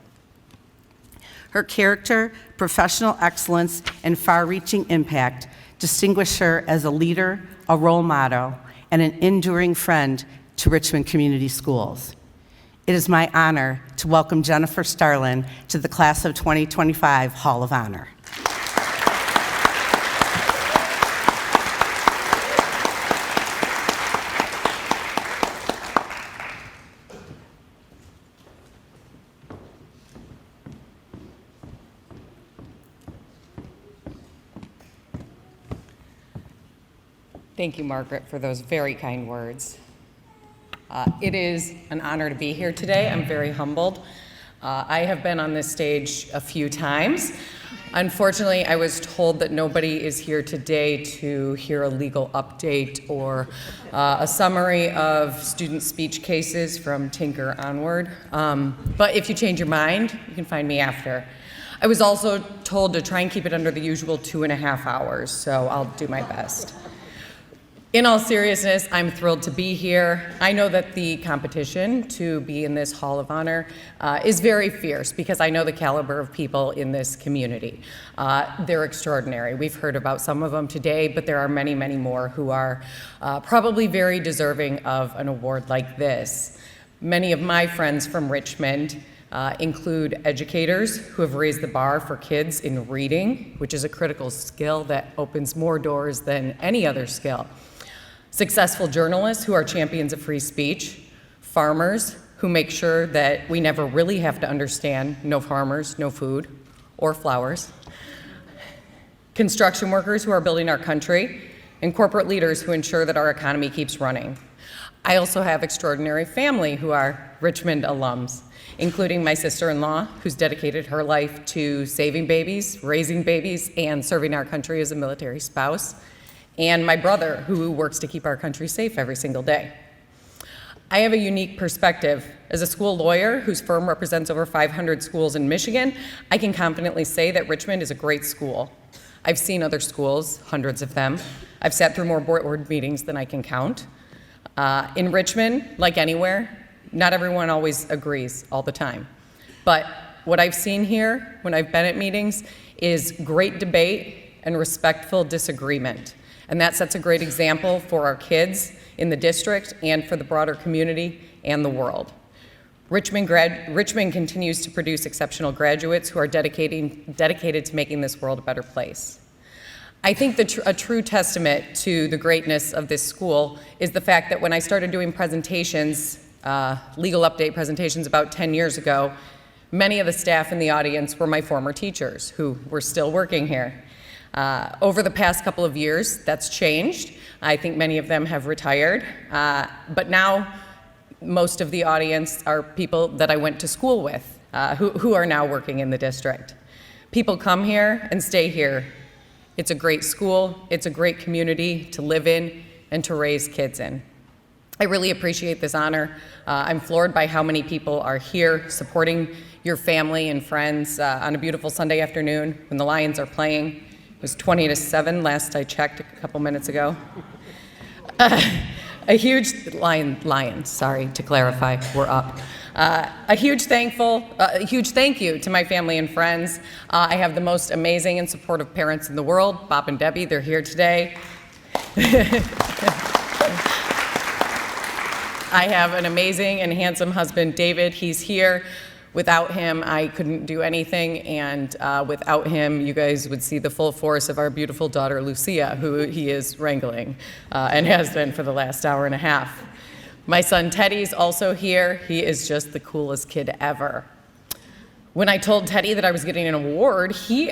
Speaker 4: Her character, professional excellence, and far-reaching impact distinguish her as a leader, a role model, and an enduring friend to Richmond Community Schools. It is my honor to welcome Jennifer Starlin to the Class of 2025 Hall of Honor.
Speaker 15: Thank you, Margaret, for those very kind words. It is an honor to be here today. I'm very humbled. I have been on this stage a few times. Unfortunately, I was told that nobody is here today to hear a legal update or a summary of student speech cases from Tinker onward. But if you change your mind, you can find me after. I was also told to try and keep it under the usual 2.5 hours, so I'll do my best. In all seriousness, I'm thrilled to be here. I know that the competition to be in this Hall of Honor is very fierce because I know the caliber of people in this community. They're extraordinary. We've heard about some of them today, but there are many, many more who are probably very deserving of an award like this. Many of my friends from Richmond include educators who have raised the bar for kids in reading, which is a critical skill that opens more doors than any other skill. Successful journalists who are champions of free speech, farmers who make sure that we never really have to understand no farmers, no food, or flowers, construction workers who are building our country, and corporate leaders who ensure that our economy keeps running. I also have extraordinary family who are Richmond alums, including my sister-in-law, who's dedicated her life to saving babies, raising babies, and serving our country as a military spouse, and my brother, who works to keep our country safe every single day. I have a unique perspective. As a school lawyer whose firm represents over 500 schools in Michigan, I can confidently say that Richmond is a great school. I've seen other schools, hundreds of them. I've sat through more board meetings than I can count. In Richmond, like anywhere, not everyone always agrees all the time. But what I've seen here when I've been at meetings is great debate and respectful disagreement. And that sets a great example for our kids in the district and for the broader community and the world. Richmond continues to produce exceptional graduates who are dedicated to making this world a better place. I think a true testament to the greatness of this school is the fact that when I started doing presentations, legal update presentations about 10 years ago, many of the staff in the audience were my former teachers who were still working here. Over the past couple of years, that's changed. I think many of them have retired, but now most of the audience are people that I went to school with, who are now working in the district. People come here and stay here. It's a great school, it's a great community to live in and to raise kids in. I really appreciate this honor. I'm floored by how many people are here supporting your family and friends on a beautiful Sunday afternoon when the Lions are playing. It was 20-7 last I checked a couple minutes ago. A huge Lions, sorry, to clarify, we're up. A huge thank you to my family and friends. I have the most amazing and supportive parents in the world, Bob and Debbie, they're here today. I have an amazing and handsome husband, David, he's here. Without him, I couldn't do anything, and without him, you guys would see the full force of our beautiful daughter, Lucia, who he is wrangling, and has been for the last hour and a half. My son, Teddy's also here. He is just the coolest kid ever. When I told Teddy that I was getting an award, he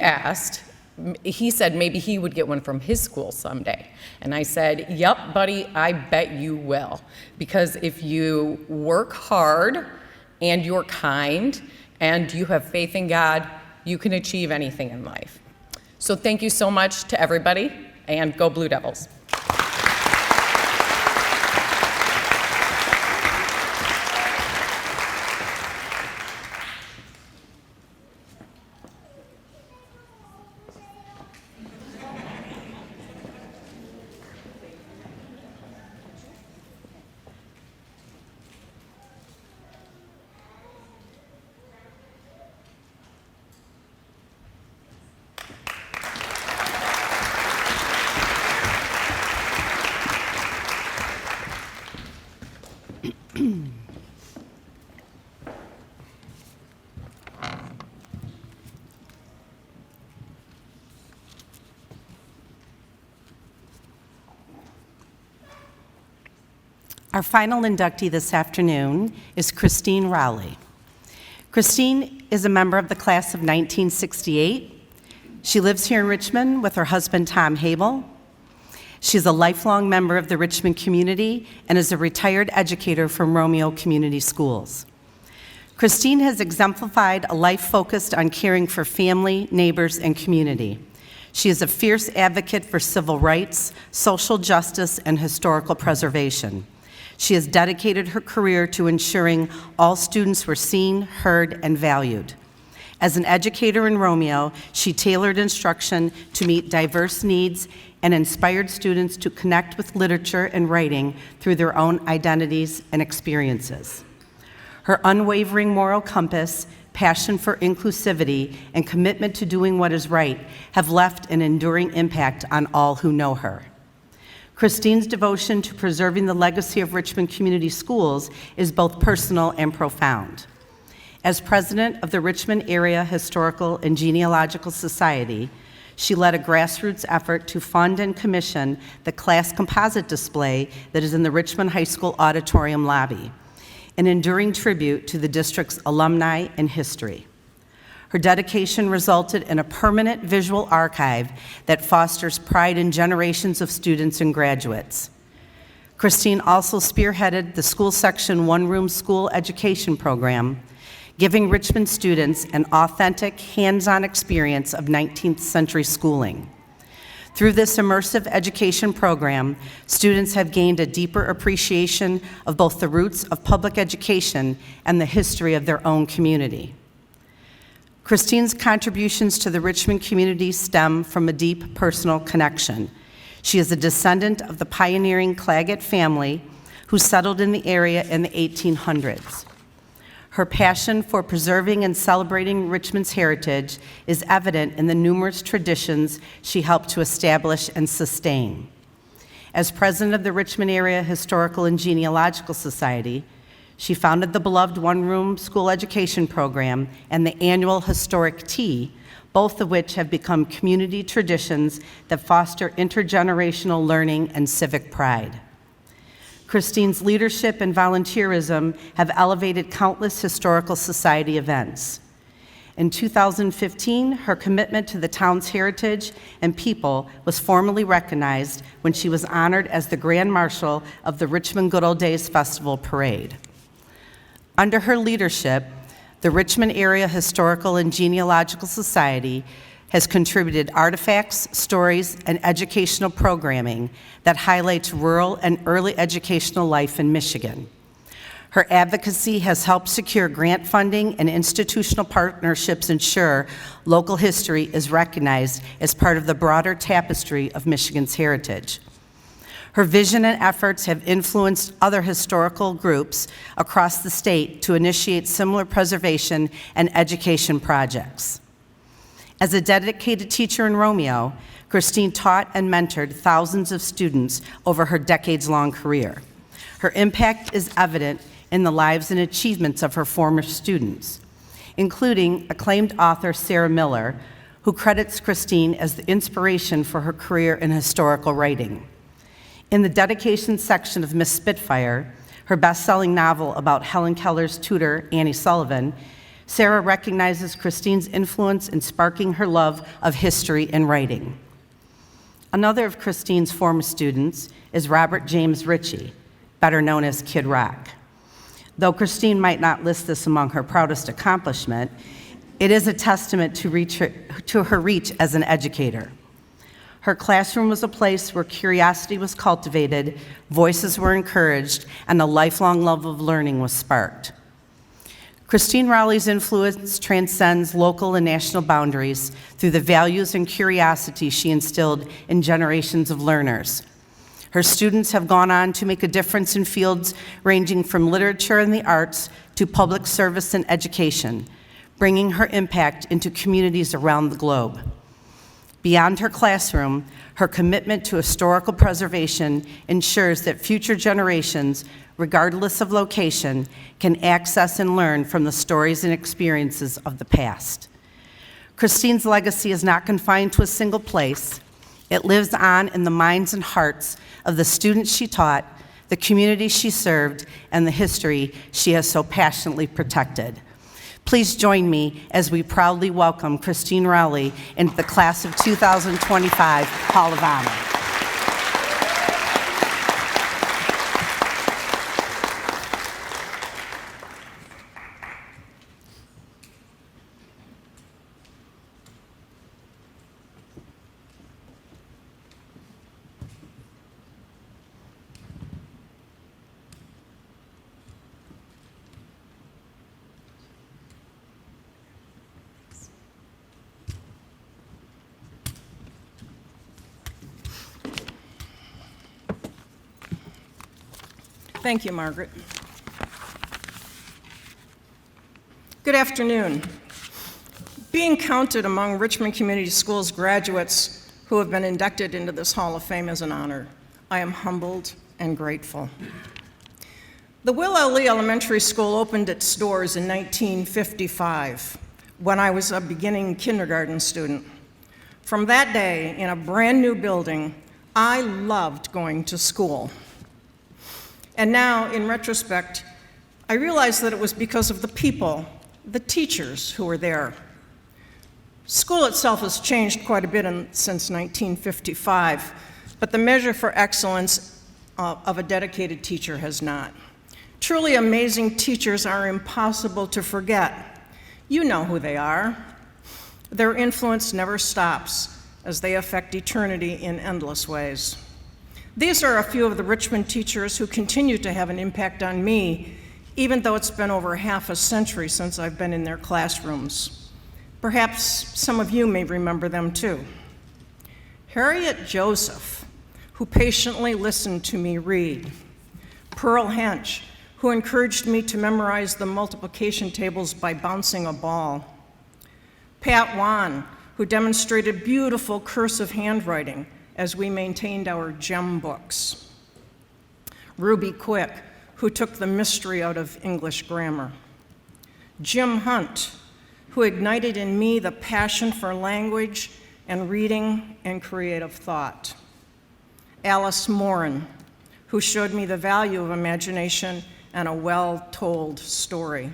Speaker 15: said maybe he would get one from his school someday. And I said, yep, buddy, I bet you will. Because if you work hard and you're kind and you have faith in God, you can achieve anything in life. So thank you so much to everybody, and go Blue Devils.
Speaker 4: Our final inductee this afternoon is Christine Rowley. Christine is a member of the class of 1968. She lives here in Richmond with her husband, Tom Habel. She's a lifelong member of the Richmond community and is a retired educator from Romeo Community Schools. Christine has exemplified a life focused on caring for family, neighbors, and community. She is a fierce advocate for civil rights, social justice, and historical preservation. She has dedicated her career to ensuring all students were seen, heard, and valued. As an educator in Romeo, she tailored instruction to meet diverse needs and inspired students to connect with literature and writing through their own identities and experiences. Her unwavering moral compass, passion for inclusivity, and commitment to doing what is right have left an enduring impact on all who know her. Christine's devotion to preserving the legacy of Richmond Community Schools is both personal and profound. As president of the Richmond Area Historical and Genealogical Society, she led a grassroots effort to fund and commission the class composite display that is in the Richmond High School auditorium lobby, an enduring tribute to the district's alumni and history. Her dedication resulted in a permanent visual archive that fosters pride in generations of students and graduates. Christine also spearheaded the school section one-room school education program, giving Richmond students an authentic, hands-on experience of 19th century schooling. Through this immersive education program, students have gained a deeper appreciation of both the roots of public education and the history of their own community. Christine's contributions to the Richmond community stem from a deep personal connection. She is a descendant of the pioneering Claggett family who settled in the area in the 1800s. Her passion for preserving and celebrating Richmond's heritage is evident in the numerous traditions she helped to establish and sustain. As president of the Richmond Area Historical and Genealogical Society, she founded the beloved one-room school education program and the annual Historic Tea, both of which have become community traditions that foster intergenerational learning and civic pride. Christine's leadership and volunteerism have elevated countless historical society events. In 2015, her commitment to the town's heritage and people was formally recognized when she was honored as the Grand Marshal of the Richmond Good Old Days Festival Parade. Under her leadership, the Richmond Area Historical and Genealogical Society has contributed artifacts, stories, and educational programming that highlights rural and early educational life in Michigan. Her advocacy has helped secure grant funding and institutional partnerships ensure local history is recognized as part of the broader tapestry of Michigan's heritage. Her vision and efforts have influenced other historical groups across the state to initiate similar preservation and education projects. As a dedicated teacher in Romeo, Christine taught and mentored thousands of students over her decades-long career. Her impact is evident in the lives and achievements of her former students, including acclaimed author Sarah Miller, who credits Christine as the inspiration for her career in historical writing. In the dedication section of Miss Spitfire, her best-selling novel about Helen Keller's tutor, Annie Sullivan, Sarah recognizes Christine's influence in sparking her love of history and writing. Another of Christine's former students is Robert James Ritchie, better known as Kid Rock. Though Christine might not list this among her proudest accomplishment, it is a testament to her reach as an educator. Her classroom was a place where curiosity was cultivated, voices were encouraged, and a lifelong love of learning was sparked. Christine Rowley's influence transcends local and national boundaries through the values and curiosity she instilled in generations of learners. Her students have gone on to make a difference in fields ranging from literature and the arts to public service and education, bringing her impact into communities around the globe. Beyond her classroom, her commitment to historical preservation ensures that future generations, regardless of location, can access and learn from the stories and experiences of the past. Christine's legacy is not confined to a single place. It lives on in the minds and hearts of the students she taught, the community she served, and the history she has so passionately protected. Please join me as we proudly welcome Christine Rowley into the class of 2025 Hall of Honor.
Speaker 16: Thank you, Margaret. Good afternoon. Being counted among Richmond Community Schools graduates who have been inducted into this Hall of Fame is an honor. I am humbled and grateful. The Will L. Lee Elementary School opened its doors in 1955 when I was a beginning kindergarten student. From that day, in a brand new building, I loved going to school. And now, in retrospect, I realize that it was because of the people, the teachers who were there. School itself has changed quite a bit since 1955, but the measure for excellence of a dedicated teacher has not. Truly amazing teachers are impossible to forget. You know who they are. Their influence never stops as they affect eternity in endless ways. These are a few of the Richmond teachers who continue to have an impact on me, even though it's been over half a century since I've been in their classrooms. Perhaps some of you may remember them too. Harriet Joseph, who patiently listened to me read. Pearl Hench, who encouraged me to memorize the multiplication tables by bouncing a ball. Pat Wan, who demonstrated beautiful cursive handwriting as we maintained our gem books. Ruby Quick, who took the mystery out of English grammar. Jim Hunt, who ignited in me the passion for language and reading and creative thought. Alice Morin, who showed me the value of imagination and a well-told story.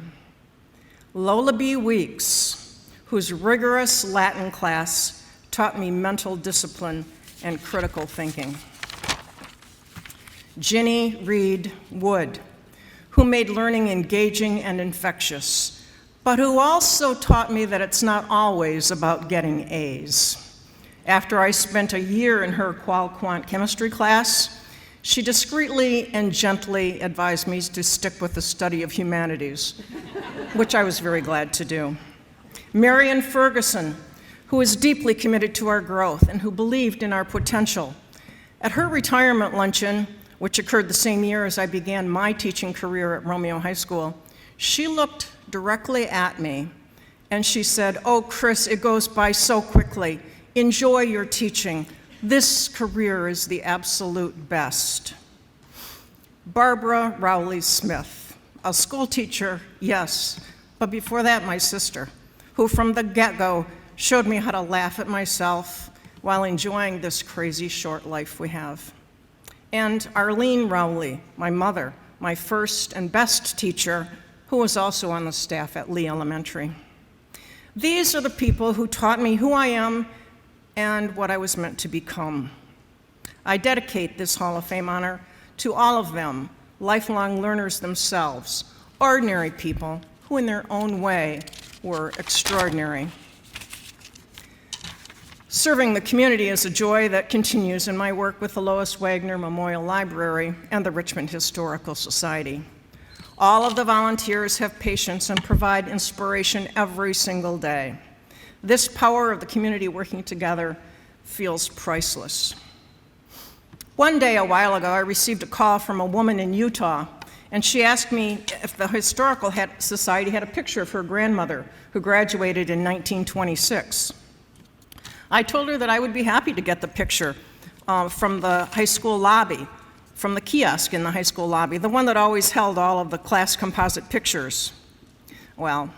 Speaker 16: Lola B. Weeks, whose rigorous Latin class taught me mental discipline and critical thinking. Ginny Reed Wood, who made learning engaging and infectious, but who also taught me that it's not always about getting A's. After I spent a year in her qual-quant chemistry class, she discreetly and gently advised me to stick with the study of humanities, which I was very glad to do. Marion Ferguson, who is deeply committed to our growth and who believed in our potential. At her retirement luncheon, which occurred the same year as I began my teaching career at Romeo High School, she looked directly at me and she said, "Oh, Chris, it goes by so quickly. Enjoy your teaching. This career is the absolute best." Barbara Rowley Smith, a school teacher, yes, but before that, my sister, who from the get-go showed me how to laugh at myself while enjoying this crazy short life we have. And Arlene Rowley, my mother, my first and best teacher, who was also on the staff at Lee Elementary. These are the people who taught me who I am and what I was meant to become. I dedicate this Hall of Fame honor to all of them, lifelong learners themselves, ordinary people who in their own way were extraordinary. Serving the community is a joy that continues in my work with the Lois Wagner Memorial Library and the Richmond Historical Society. All of the volunteers have patience and provide inspiration every single day. This power of the community working together feels priceless. One day a while ago, I received a call from a woman in Utah, and she asked me if the Historical Society had a picture of her grandmother, who graduated in 1926. I told her that I would be happy to get the picture from the high school lobby, from the kiosk in the high school lobby, the one that always held all of the class composite pictures. Well,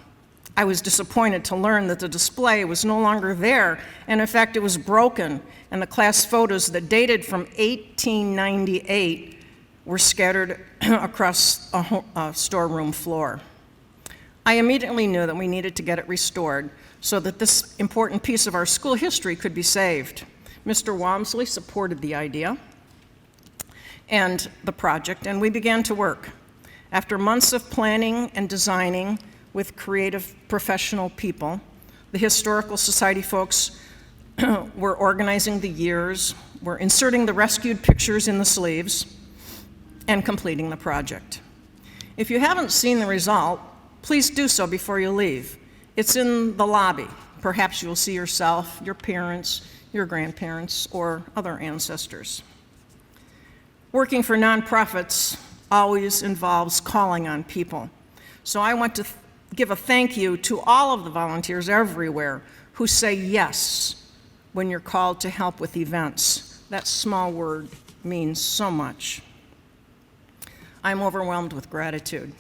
Speaker 16: I was disappointed to learn that the display was no longer there, and in fact it was broken, and the class photos that dated from 1898 were scattered across a storeroom floor. I immediately knew that we needed to get it restored so that this important piece of our school history could be saved. Mr. Walmsley supported the idea and the project, and we began to work. After months of planning and designing with creative professional people, the Historical Society folks were organizing the years, were inserting the rescued pictures in the sleeves, and completing the project. If you haven't seen the result, please do so before you leave. It's in the lobby. Perhaps you'll see yourself, your parents, your grandparents, or other ancestors. Working for nonprofits always involves calling on people. So I want to give a thank you to all of the volunteers everywhere who say yes when you're called to help with events. That small word means so much. I'm overwhelmed with gratitude.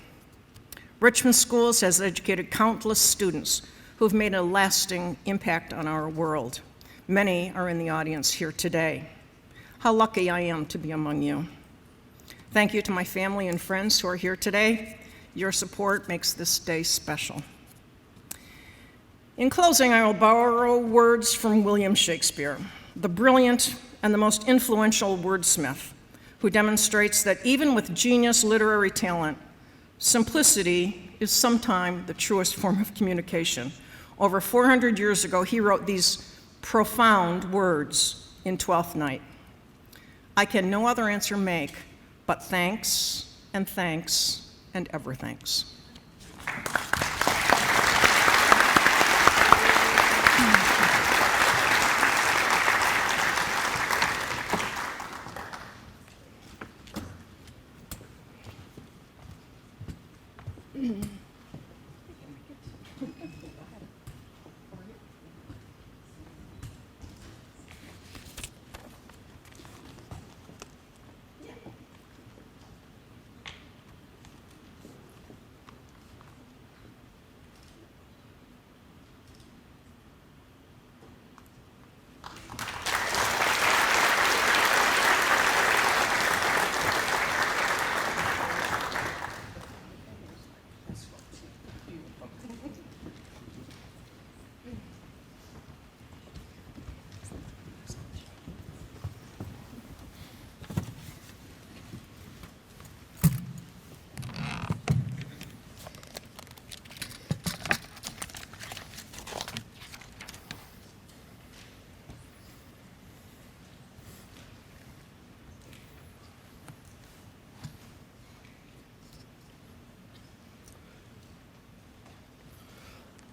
Speaker 16: Richmond Schools has educated countless students who've made a lasting impact on our world. Many are in the audience here today. How lucky I am to be among you. Thank you to my family and friends who are here today. Your support makes this day special. In closing, I will borrow words from William Shakespeare, the brilliant and the most influential wordsmith, who demonstrates that even with genius literary talent, simplicity is sometimes the truest form of communication. Over 400 years ago, he wrote these profound words in Twelfth Night. I can no other answer make but thanks and thanks and ever thanks.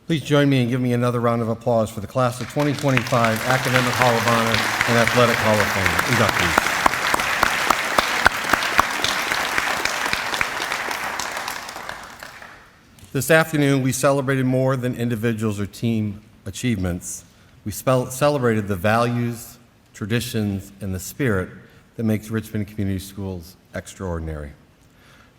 Speaker 1: Please join me in giving me another round of applause for the class of 2025 Academic Hall of Honor and Athletic Hall of Fame inductees. This afternoon, we celebrated more than individuals or team achievements. We celebrated the values, traditions, and the spirit that makes Richmond Community Schools extraordinary.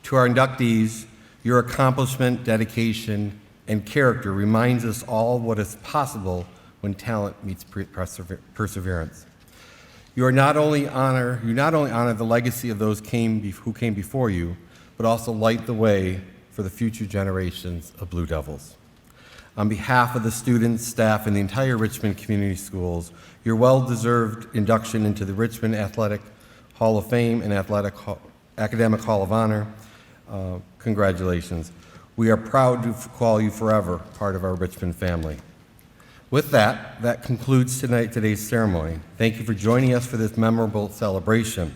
Speaker 1: To our inductees, your accomplishment, dedication, and character reminds us all what is possible when talent meets perseverance. You not only honor the legacy of those who came before you, but also light the way for the future generations of Blue Devils. On behalf of the students, staff, and the entire Richmond Community Schools, your well-deserved induction into the Richmond Athletic Hall of Fame and Academic Hall of Honor, congratulations. We are proud to call you forever part of our Richmond family. With that, that concludes today's ceremony. Thank you for joining us for this memorable celebration.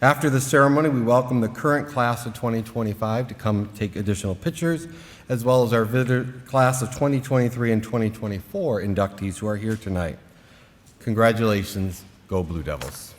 Speaker 1: After the ceremony, we welcome the current class of 2025 to come take additional pictures, as well as our visitor class of 2023 and 2024 inductees who are here tonight. Congratulations, go Blue Devils.